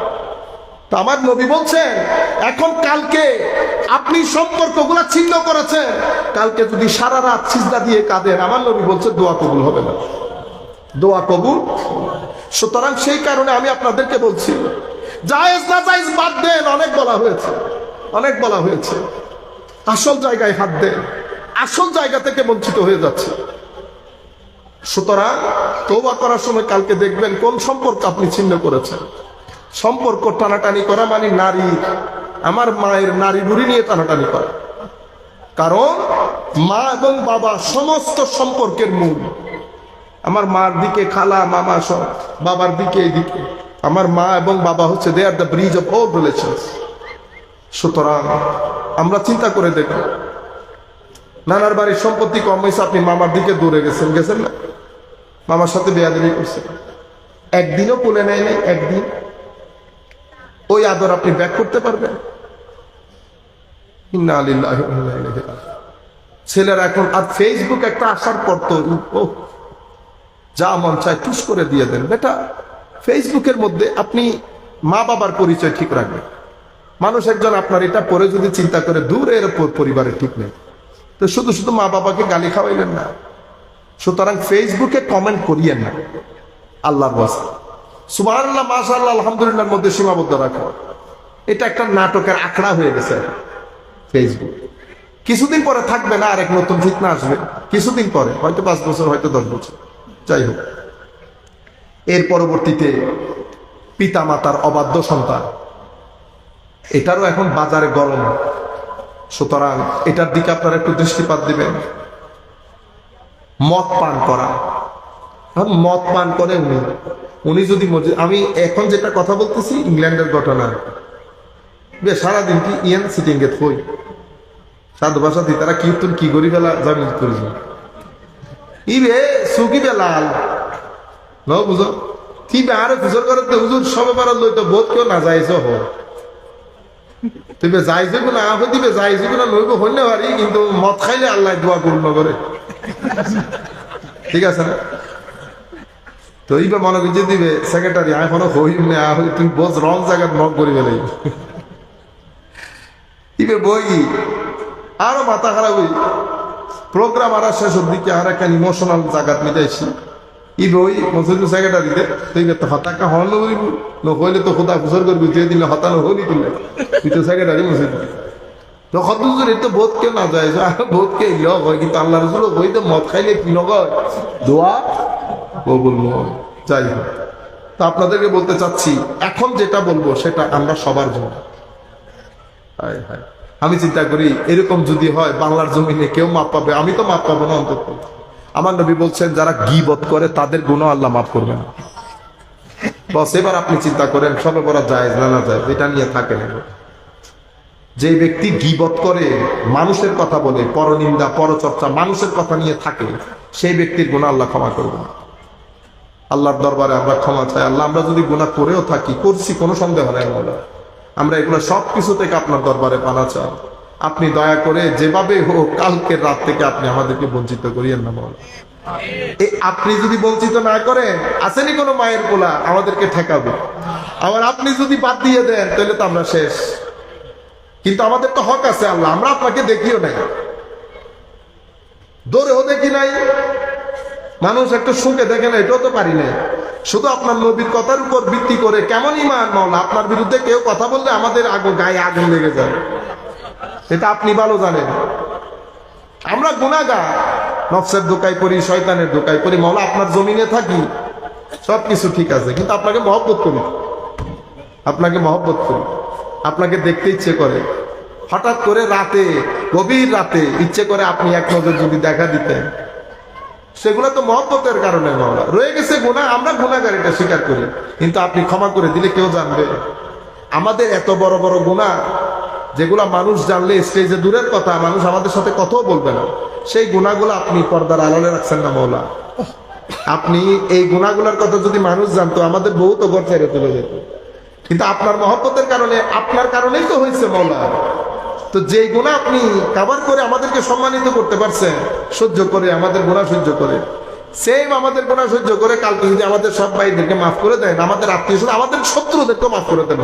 তো আমার নবী বলছেন, এখন কালকে আপনি সম্পর্কগুলা ছিন্ন করেছেন, কালকে যদি সারা রাত সিজদা দিয়ে কাঁদেন, আমার নবী বলছে দোয়া কবুল হবে না, দোয়া কবুল। সুতরাং সেই কারণে আমি আপনাদেরকে বলছি, জায়েজ না জায়েজ বাদ দেন, অনেক বলা হয়েছে, অনেক বলা হয়েছে। আসল জায়গায় হাত দেন, আসল জায়গা থেকে বঞ্চিত হয়ে যাচ্ছে। সুতরাং তওবা করার সময় কালকে দেখবেন কোন সম্পর্ক আপনি ছিন্ন করেছেন। সম্পর্ক টানাটানি করা মানে নারী, আমার মায়ের নারী বুড়ি নিয়ে টানাটানি করা। কারণ মা এবং বাবা সমস্ত সম্পর্কের মূল। আমার মার দিকে খালা, মামা সব, বাবার দিকে এইদিকে। আমার মা এবং বাবা হচ্ছে they are the bridge of all relations. সুতরাং আমরা চিন্তা করে দেখুন, নানার বাড়ির সম্পত্তি কম হয়েছে, আপনি মামার দিকে দৌড়ে গেছেন, গেছেন না? মামার সাথে বেয়াদবি করছেন, একদিনও কোলে নেয় নাই, একদিন। ওই আদর আপনি ব্যাক করতে পারবেন? ইন্না লিল্লাহি ওয়া ইন্না ইলাইহি রাজিউন। ছেলেরা এখন আর ফেসবুক একটা আসার পর তো যা মন চায় টুস করে দিয়ে দেন। বেটা, ফেসবুকের মধ্যে আপনি মা বাবার পরিচয় ঠিক রাখবেন। মানুষ একজন আপনার এটা পরে যদি চিন্তা করে দূরের পরিবারের ঠিক নেই, তো শুধু শুধু মা বাবাকে গালি খাওয়াইলেন না। সুতরাং ফেসবুকে কমেন্ট করিয়েন না আল্লাহর ওয়াস্তে। সুবহানাল্লাহ, মাশাআল্লাহ, আলহামদুলিল্লাহর মধ্যে সীমাবদ্ধ রাখা, এটা একটা নাটকের আখড়া হয়ে গেছে ফেসবুক। কিছুদিন পরে থাকবে না, আরেক নতুন ফিতনা আসবে কিছুদিন পরে, হয়তো 5 বছর, হয়তো 10 বছর, যাই হোক। এর পরবর্তীতে পিতা মাতার অবাধ্য সন্তান, এটারও এখন বাজারে গরম। সুতরাং এটার দিকে আপনারা একটু দৃষ্টিপাত দিবেন। মদ পান করা, মদ পান করে উনি যদি, আমি এখন যেটা কথা বলতেছি ইংল্যান্ডের ঘটনা, সারাদিন কি ইয়ান সিটিং এ থই সাধু ভাষা দি তারা কীর্তন কি করি বেলা জামিন করেছি ইবে সুকি বেলাল ন বুঝো কি আরো খুচর করে হুজুর সবে পারার লইতো বোধ কেউ না যাইছ হ তুই যাইছে না আহ দিবে যাইছে না লইব হইলে পারি, কিন্তু মদ খাইলে আল্লাহ দোয়া করুন করে, ঠিক আছে না? তো এইবার মনে করছে দিবে সেক্রেটারি এখনো হই না হই, তুই বোঝ রং জায়গায় মগ করি বেলাই ইবে বই আরো মাথা খারাপ হই। প্রোগ্রাম আর শেষের দিকে আর একটা ইমোশনাল জায়গা মিটাইছি, ইবে ওই মসজিদ সেক্রেটারিতে তুই তো হতাকা হল নইলে তো খোদা খুচর করবি, যে দিলে হতানো হলি তুলে তুই তো সেক্রেটারি মসজিদ। হুজুর এটা বোধ কে না যায় বোধ কে ইয় হয়, কিন্তু আল্লাহ রসুল ওই তো মদ খাইলে কি নয় দোয়া কবুল নয়। যাই হোক, তো আপনাদেরকে বলতে চাচ্ছি এখন যেটা বলবো সেটা আমরা সবার জন্য। আমি চিন্তা করি এরকম যদি হয় বাংলার জমিনে কেউ মাপ পাবে, আমি তো মাপ পাবো না অন্তত। আমার নবী বলছেন যারা গীবত করে তাদের গুনাহ আল্লাহ মাফ করবে না। বস এবার আপনি চিন্তা করেন সবে বড় জায়েজ না জায়েজ এটা নিয়ে থাকেন। যে ব্যক্তি গীবত করে, মানুষের কথা বলে, পরনিন্দা পরচর্চা, মানুষের কথা নিয়ে থাকে, সেই ব্যক্তির গুনাহ আল্লাহ ক্ষমা করবে না। আল্লাহর দরবারে আমরা ক্ষমা চাই। আল্লাহ আমরা যদি গুনাহ করেও থাকি, করছি কোনো সন্দেহ নাই আল্লাহ, আমরা এগুলো সবকিছু থেকে আপনার দরবারে পানা চাই। আপনি দয়া করে যেভাবে হোক কালকের রাত থেকে আপনি আমাদেরকে বঞ্চিত করিয়েন না বল। আপনি যদি বঞ্চিত না করেন, আসেনি কোনো মায়ের পোলা আমাদেরকে ঠেকাবে, আবার আপনি যদি বাদ দিয়ে দেন তাহলে তো আমরা শেষ। কিন্তু আমাদের তো হক আছে আল্লাহ, আমরা আপনাকে দেখিও নাই, দৌড়েও দেখি নাই, মানুষ একটু সুখে দেখে না, এটাও তো পারি নাই। শুধু আপনার নবীর কথার উপর ভিত্তি করে কেমন ইমান মাওলা, আপনার বিরুদ্ধে কেউ কথা বললে আমাদের গায়ে আগুন লেগে যায়, এটা আপনি ভালো জানেন। আমরা গুনাহগার, নফসের দোকায় পড়ি, শয়তানের দোকায় পড়ি, মাওলা আপনার জমিনে থাকি, সবকিছু ঠিক আছে, কিন্তু আপনাকে মহব্বত করি, আপনাকে মহব্বত করি, আপনাকে দেখতে ইচ্ছে করে। হঠাৎ করে রাতে, গভীর রাতে ইচ্ছে করে আপনি এক নজর যদি দেখা দিতেন, সেগুলো তো মহব্বতের কারণে মাওলা। রয়ে গেছে গুনাহ, আমরা গুনাহগার এটা স্বীকার করি, কিন্তু আপনি ক্ষমা করে দিলে কেউ জানবে। আমাদের এত বড় বড় গুনাহ যেগুলা মানুষ জানলে স্টেজে দূরের কথা, মানুষ আমাদের সাথে কথাও বলবে না, সেই গুনাহগুলো আপনি পর্দার আড়ালে রাখছেন না মাওলা। আপনি এই গুনাহগুলোর কথা যদি মানুষ জানতো, আমাদের বউ তো ঘর ছেড়ে চলে যেত, কিন্তু আপনার মহব্বতের কারণে, আপনার কারণেই তো হয়েছে মাওলা। তো যে গুনাহ আপনি কাভার করে আমাদেরকে সম্মানিত করতে পারছেন, সহ্য করে, আমাদের গুনাহ সহ্য করে, সেম আমাদের গুনাহ সহ্য করে কালকে যদি আমাদের সব ভাইদেরকে মাফ করে দেন, আমাদের আত্মীয় স্বজন, আমাদের শত্রুদেরকে মাফ করে দেন,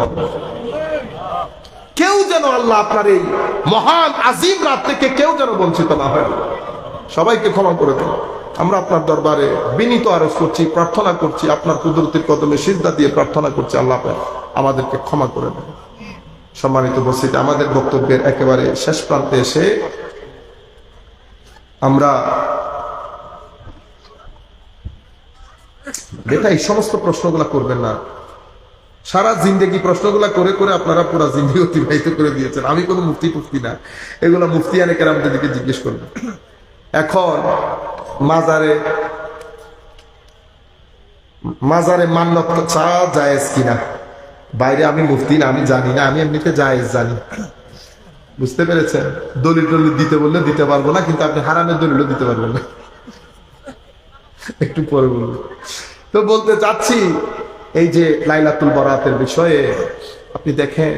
কেউ যেন আল্লাহ আপনার এই মহান আজিম রাত থেকে কেউ যেন বঞ্চিত না হয়। সবাইকে ক্ষমা করে দেন। আমরা আপনার দরবারে বিনীত আরজ করছি, প্রার্থনা করছি, আপনার কুদরতের কদমে সিজদা দিয়ে প্রার্থনা করছি, আল্লাহ আমাদেরকে ক্ষমা করে দেন। সম্মানিত উপস্থিতি, আমাদের বক্তব্যের একেবারে শেষ প্রান্তে এসে আমরা বেটা এই সমস্ত প্রশ্নগুলা করবেন না। সারা জিন্দেগি প্রশ্নগুলা করে করে আপনারা পুরা জিন্দেগি অতিবাহিত করে দিয়েছেন। আমি কোনো মুফতি টুফতি না, এগুলা মুফতিয়ানে কেরামদেরকে জিজ্ঞেস করবেন। এখন মাজারে মান্নত চাওয়া জায়েজ কিনা, বাইরে আমি মুফতি না, আমি জানি না, আমি এমনিতে জায়েজ জানি, বুঝতে পেরেছেন? দলিল টলিল দিতে বললে দিতে পারবো না, কিন্তু আপনি হারামের দলিল দিতে পারবেন না, একটু পরে বলবো। তো বলতে চাচ্ছি, এই যে লাইলাতুল বরাতের বিষয়ে আপনি দেখেন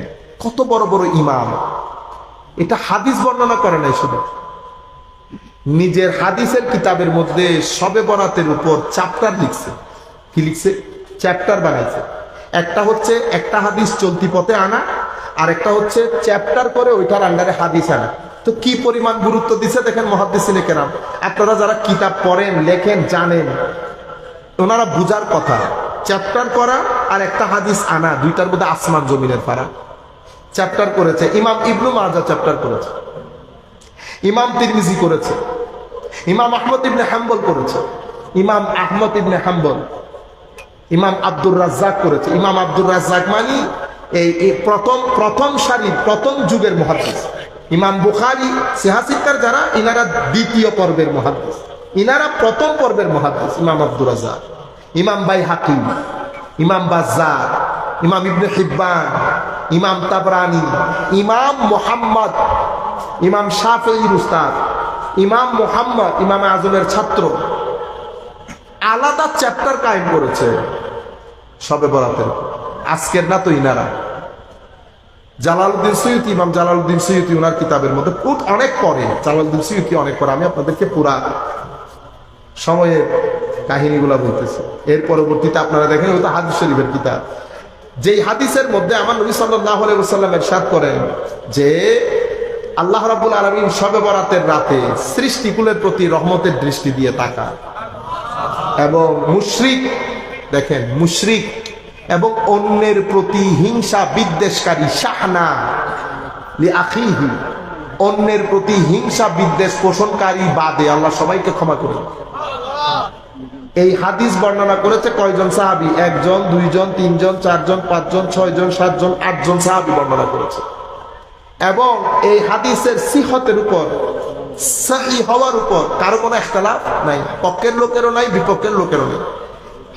কত বড় বড় ইমাম, এটা হাদিস বর্ণনা করে নাই, শুধু নিজের হাদিসের কিতাবের মধ্যে শবে বরাতের উপর চ্যাপ্টার লিখছে। কি লিখছে? চ্যাপ্টার বানাইছে। একটা হচ্ছে একটা হাদিস চলতি পথে আনা, আর একটা হচ্ছে চ্যাপ্টার করে ওইটার আন্ডারে হাদিস আনা। তো কি পরিমাণ গুরুত্ব দিচ্ছে দেখেন মুহাদ্দিসিনে কেরাম। আপনারা যারা কিতাব পড়েন, লেখেন, জানেন, ওনারা বুঝার কথা, চ্যাপ্টার করা আর একটা হাদিস আনা, দুইটার মধ্যে আসমান জমিনের ফারাক। চ্যাপ্টার করেছে ইমাম ইবনু মাজাহ, চ্যাপ্টার করেছে ইমাম তিরমিজি, করেছে ইমাম আহমদ ইবনে হাম্বল, করেছে ইমাম আহমদ ইবনে হাম্বল, ইমাম আব্দুর রাজ্জাক করেছে। ইমাম আব্দুর রাজ্জাক মানে এই প্রথম সারির প্রথম যুগের মুহাদ্দিস। ইমাম বুখারী, সিহাসিকার যারা, ইনারা দ্বিতীয় পর্বের মুহাদ্দিস, ইনারা প্রথম পর্বের মুহাদ্দিস। ইমাম আব্দুর রাজ্জাক, ইমাম বাইহাকি, ইমাম বাজ্জার, ইমাম ইবনে হিব্বান, ইমাম তাবরানি, ইমাম মুহাম্মদ, ইমাম শাফিঈর উস্তাদ, ইমাম মুহাম্মদ, ইমাম আজমের ছাত্র, আলাদা চ্যাপ্টার কায়েম করেছে শবে বরাতের। আজকের না তো, ইনারা জালালউদ্দিন সুয়ুতি, ইমাম জালালউদ্দিন সুয়ুতি ওনার কিতাবের মধ্যে অনেক পরে, জালালউদ্দিন সুয়ুতি অনেক পরে। আমি আপনাদেরকে পুরা সময়ের কাহিনীগুলা বলতেছি। এর পরবর্তীতে আপনারা দেখেন ওটা হাদিস শরীফের কিতাব, যেই হাদিসের মধ্যে আমার নবী সাল্লাল্লাহু আলাইহি ওয়াসাল্লাম ইরশাদ করেন যে আল্লাহ রাব্বুল আলামিন শবে বরাতের রাতে সৃষ্টিকুলের প্রতি রহমতের দৃষ্টি দিয়ে তাকান, এবং মুশরিক, দেখেন মুশরিক এবং অন্যের প্রতি হিংসা বিদ্বেষকারী, শাহনা লি আখিহি, অন্যের প্রতি হিংসা বিদ্বেষ পোষণকারী বাদে আল্লাহ সবাইকে ক্ষমা করবেন। এই হাদিস বর্ণনা করেছে কয়জন সাহাবী? 1 জন, 2 জন, 3 জন, 4 জন, 5 জন, 6 জন, 7 জন, 8 জন সাহাবী বর্ণনা করেছে। এবং এই হাদিসের সিহতের উপর, সহিহ হওয়ার উপর কারো কোনো ইখতিলাফ নাই, পক্ষের লোকেরও নাই, বিপক্ষের লোকেরও নাই।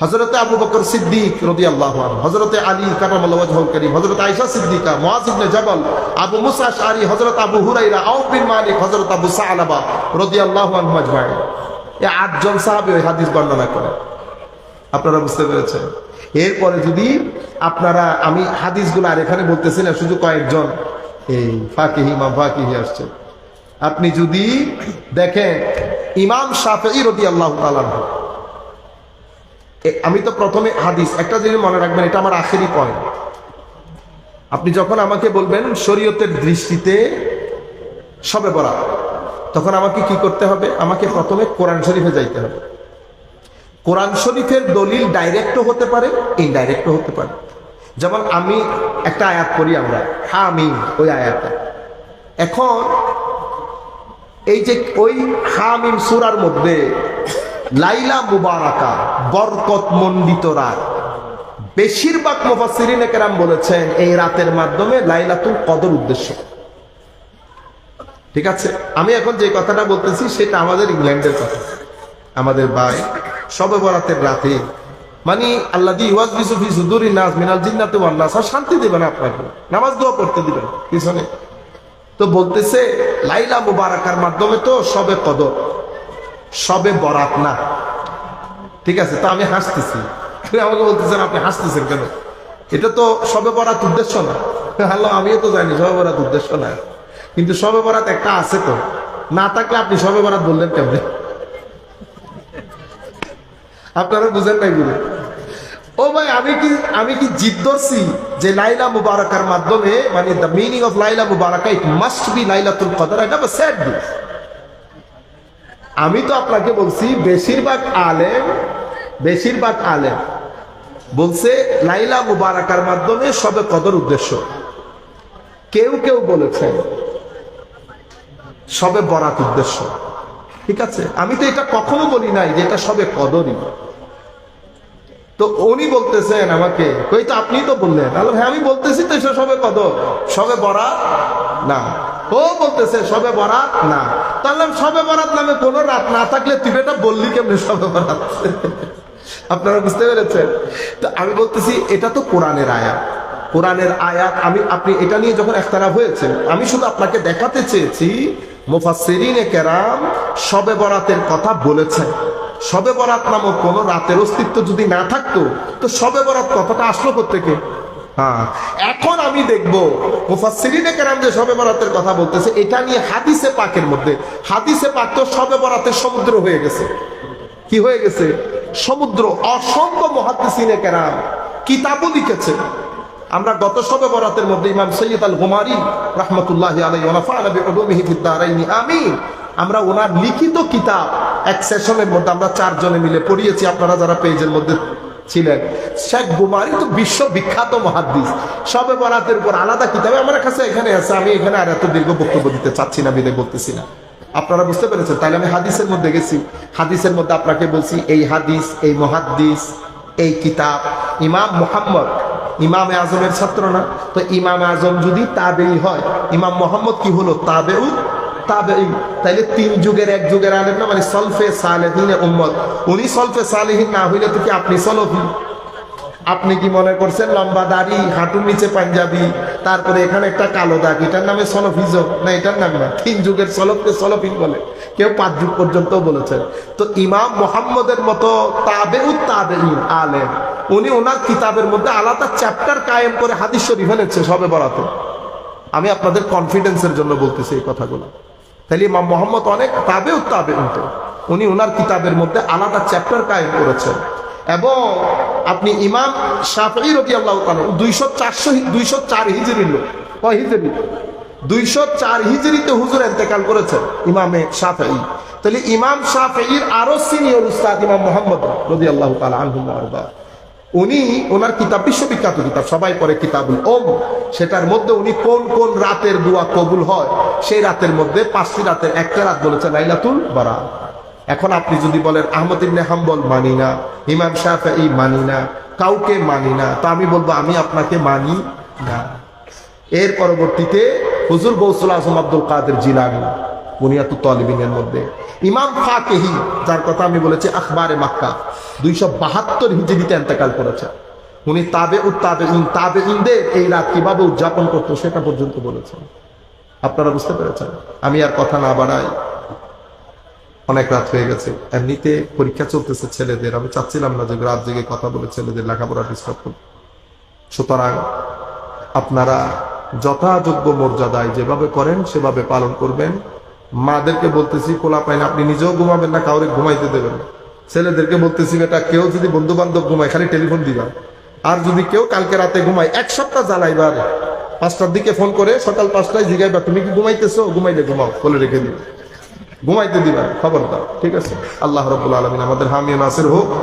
হযরতে আবু বকর সিদ্দিক রাদিয়াল্লাহু আনহু, হযরতে আলী কারামাল্লাহু ওয়াজহুল কারীম, হযরত আয়েশা সিদ্দিকা, মুআয ইবনে জাবাল, আবু মুসা আশআরী, হযরত আবু হুরায়রা, আউফ বিন মালিক, হযরত আবু সালাবা রাদিয়াল্লাহু আনহু আজমাইন, এই 8 জন সাহাবী ওই হাদিস বর্ণনা করেন। আপনারা বুঝতে পেরেছেন? এরপরে যদি আপনারা, আমি হাদিসগুলো আর এখানে বলতেছি না, শুধু কয়েকজন এই ফাকিহ, ইমাম ফাকিহ আসছে। আপনি যদি দেখেন ইমাম শাফিঈ রাদিয়াল্লাহু তাআলা আনহু, আমি তো প্রথমে হাদিস, একটা জিনিস মনে রাখবেন, এটা আমার আখেরি পয়েন্ট। আপনি যখন আমাকে বলবেন শরীয়তের দৃষ্টিতে শবে বরাত, তখন আমাকে কি করতে হবে? আমাকে প্রথমে কোরআন শরীফে যাইতে হবে। কোরআন শরীফের দলিল ডাইরেক্টও হতে পারে, ইনডাইরেক্টও হতে পারে। যেমন আমি একটা আয়াত পড়ি, আমরা হামিম, ওই আয়াতটা। এখন এই যে ওই হামিম সূরার মধ্যে লাইলা মুবারাকা, বরকত মণ্ডিত রাত, বেশিরভাগ মুফাসসিরিনে কেরাম বলেছেন এই রাতের মাধ্যমে লাইলাতুল কদর উদ্দেশ্য। ঠিক আছে, আমি এখন যে কথাটা বলতেছি সেটা আমাদের ইংল্যান্ডের কথা। আমাদের ভাই শবে বরাতের রাতে, মানে আল্লাযী ইউওয়াসবিসু ফি সুদুরিন নাস মিনাল জিন্নাতি ওয়ান নাস, শান্তি দিবেন আপনাকে, নামাজ দোয়া পড়তে দিবেন পিছনে। তো বলতেছে লাইলা মুবারাকার মাধ্যমে তো শবে কদর, শবে বরাত না। ঠিক আছে, তো আমি হাসতেছি, আমাকে বলতেছেন আপনি হাসতেছেন কেন? এটা তো শবে বরাত উদ্দেশ্য না। হ্যালো, আমিও তো জানি শবে বরাত উদ্দেশ্য না, কিন্তু শবে বরাত একটা আছে, তো না থাকলে আপনি শবে বরাত বললেন কেমনে? আপনারা বুঝেন নাই গুলো? ও ভাই, আমি কি জিদ ধরছি যে লাইলা মুবারাকার মাধ্যমে, মানে দ্য মিনিং অফ লাইলা মুবারাকা, ইট মাস্ট বি লাইলাতুল কদর। I never said this. আমি তো আপনাকে বলছি বেশিরভাগ আলেম বলছে লাইলা মুবারাকার মাধ্যমে শবে কদর উদ্দেশ্য। কেউ কেউ বলেছেন শবে বরাত উদ্দেশ্য। ঠিক আছে, আমি তো এটা কখনো বলি নাই যে এটা শবে কদরই। তো উনি বলতেছেন আমাকে, কই তো আপনি তো বললেন। হ্যাঁ, আমি বলতেছি তো এটা শবে কদর, শবে বরাত না। ও বলতেছে শবে বরাত না। তাহলে শবে বরাত নামে কোনো রাত না থাকলে তুই এটা বললি কেমনি শবে বরাত? আপনারা বুঝতে পেরেছেন? তো আমি বলতেছি এটা তো কোরআনের আয়াত, কোরআনের আয়াত। আপনি এটা নিয়ে যখন ইখতিলাফ হয়েছে, আমি শুধু আপনাকে দেখাতে চেয়েছি মুফাসসিরিনে কেরাম শবে বরাতের কথা বলেছেন। শবে বরাত নামক কোন রাতের অস্তিত্ব যদি না থাকতো, তো শবে বরাত কথাটা আসলো কোত্থেকে? হ্যাঁ, এখন আমি দেখবো মুফাসসিরিনে কেরাম যে শবে বরাতের কথা বলতেছে, এটা নিয়ে হাদিসে পাকের মধ্যে, হাদিসে পাক তো শবে বরাতের সমুদ্র হয়ে গেছে। কি হয়ে গেছে? সমুদ্র। অসংখ্য মুহাদ্দিসিনে কেরাম কিতাবও লিখেছে। আমরা গত শবে বরাতের মধ্যে ইমাম সৈয়দ আল গুমারি রাহমাতুল্লাহি আলাইহি ওয়া নাফা'না বিউলুমিহি ফিদ দারাইন, আমিন, আমরা ওনার লিখিত কিতাব এক সেশনের মধ্যে আমরা 4 জনে মিলে পড়িয়েছি। আপনারা যারা পেজের মধ্যে ছিলেন, শেখ গুমারি তো বিশ্ববিখ্যাত মুহাদ্দিস। শবে বরাতের উপর আলাদা কিতাব আমার কাছে এখানে আছে। আমি এখানে আর এত দীর্ঘ বক্তব্য দিতে চাচ্ছি না, বিদে বলতেছি না। আপনারা বুঝতে পেরেছেন? তাহলে আমি হাদিসের মধ্যে গেছি। হাদিসের মধ্যে আপনাকে বলছি এই হাদিস, এই মুহাদ্দিস, এই কিতাব ইমাম মুহাম্মদ, ইমামে আজমের ছাত্র না? তো ইমামে আজম যদি তাবেঈ হয়, ইমাম মুহাম্মদ কি হলো? তাবেঈ। তাইলে 3 যুগের 1 যুগের আলেম না, মানে সলফে সালেহিনে উম্মত। উনি সলফে সালেহিন না হইলে তো কি আপনি সলফি? আপনি কি মনে করছেন লম্বা দাড়ি, হাঁটুর নিচে পাঞ্জাবি, তারপরে এখানে একটা কালো দাগ, এটার নামে সলফিজম? না, এটার নাম না। 3 যুগের সলফকে সলফিন বলে, কেউ 5 যুগ পর্যন্ত বলেছেন। তো ইমাম মুহাম্মদের মতো তাবেউত তাবেঈন আলেম, উনি ওনার কিতাবের মধ্যে আলাদা চ্যাপ্টার কায়েম করে হাদিস শরীফ এনেছে শবে বরাতে। আমি আপনাদের কনফিডেন্সের জন্য বলতেছি এই কথাগুলো। তাহলে ইমাম মুহাম্মদ অনেক তাবেউত তাবেঈন, উনি ওনার কিতাবের মধ্যে আলাদা চ্যাপ্টার কায়েম করেছেন। এবং আপনি ইমাম শাফিঈ রাদিয়াল্লাহু তাআলা 204 হিজরির লোক, কয় হিজরি? 204 হিজরিতে হুজুর ইন্তেকাল করেছেন ইমামে শাফিঈ। তাহলে ইমাম শাফিঈর আরো সিনিয়র উস্তাদ ইমাম মুহাম্মদ রাদিয়াল্লাহু তাআলা আনহু ওয়া আরদা, উনি ওনার কিতাব, বিশ্ববিখ্যাত কিতাব, সবাই পড়ে কিতাবুল ওম, সেটার মধ্যে উনি কোন কোন রাতের দোয়া কবুল হয় সেই রাতের মধ্যে 5টি রাতের একটা রাত বলেছে লাইলাতুল বারাত। এখন আপনি যদি বলেন আহমদ ইবনে হাম্বল মানি না, ইমাম শাফিঈ মানি না, কাউকে মানি না, তো আমি বলবো আমি আপনাকে মানি না। এর পরবর্তীতে হুজুর গৌসুল আজম আব্দুল কাদের জিলানী বুনিয়াতুত তালিবিনের মধ্যে, ইমাম ফাকিহি যার কথা আমি বলেছি আখবারে মাক্কা 272 হিজরিতে ইন্তেকাল করেছে, উনি তাবেঈনদের এই রাত কিভাবে উদযাপন করতো সেটা পর্যন্ত বলেছেন। আপনারা বুঝতে পেরেছেন? আমি আর কথা না বাড়াই, অনেক রাত হয়ে গেছে, এমনিতে পরীক্ষা চলতেছে ছেলেদের, আমি চাচ্ছিলাম না যে রাত জেগে কথা বলে ছেলেদের লেখাপড়া ডিস্টার্ব করব। সুতরাং আপনারা যথাযোগ্য মর্যাদায় যেভাবে করেন সেভাবে পালন করবেন। মাদেরকে বলতেছি পোলা পাইন আপনি নিজেও ঘুমাবেন না, কাউরে ঘুমাইতে দেবেন না। ছেলেদেরকে বলতেছি বেটা কেউ যদি বন্ধু বান্ধব ঘুমায় খালি টেলিফোন দিবা, আর যদি কেউ কালকে রাতে ঘুমায় 1 সপ্তাহ জ্বালাইবার, 5টার দিকে ফোন করে সকাল 5টায় জিগাইবা তুমি কি ঘুমাইতেছো, ঘুমাইলে ঘুমাও বলে রেখে দিবে, ঘুমাইতে দিবা, খবরদার, ঠিক আছে? আল্লাহ রাব্বুল আলামিন আমাদের হামি নাসির হোক।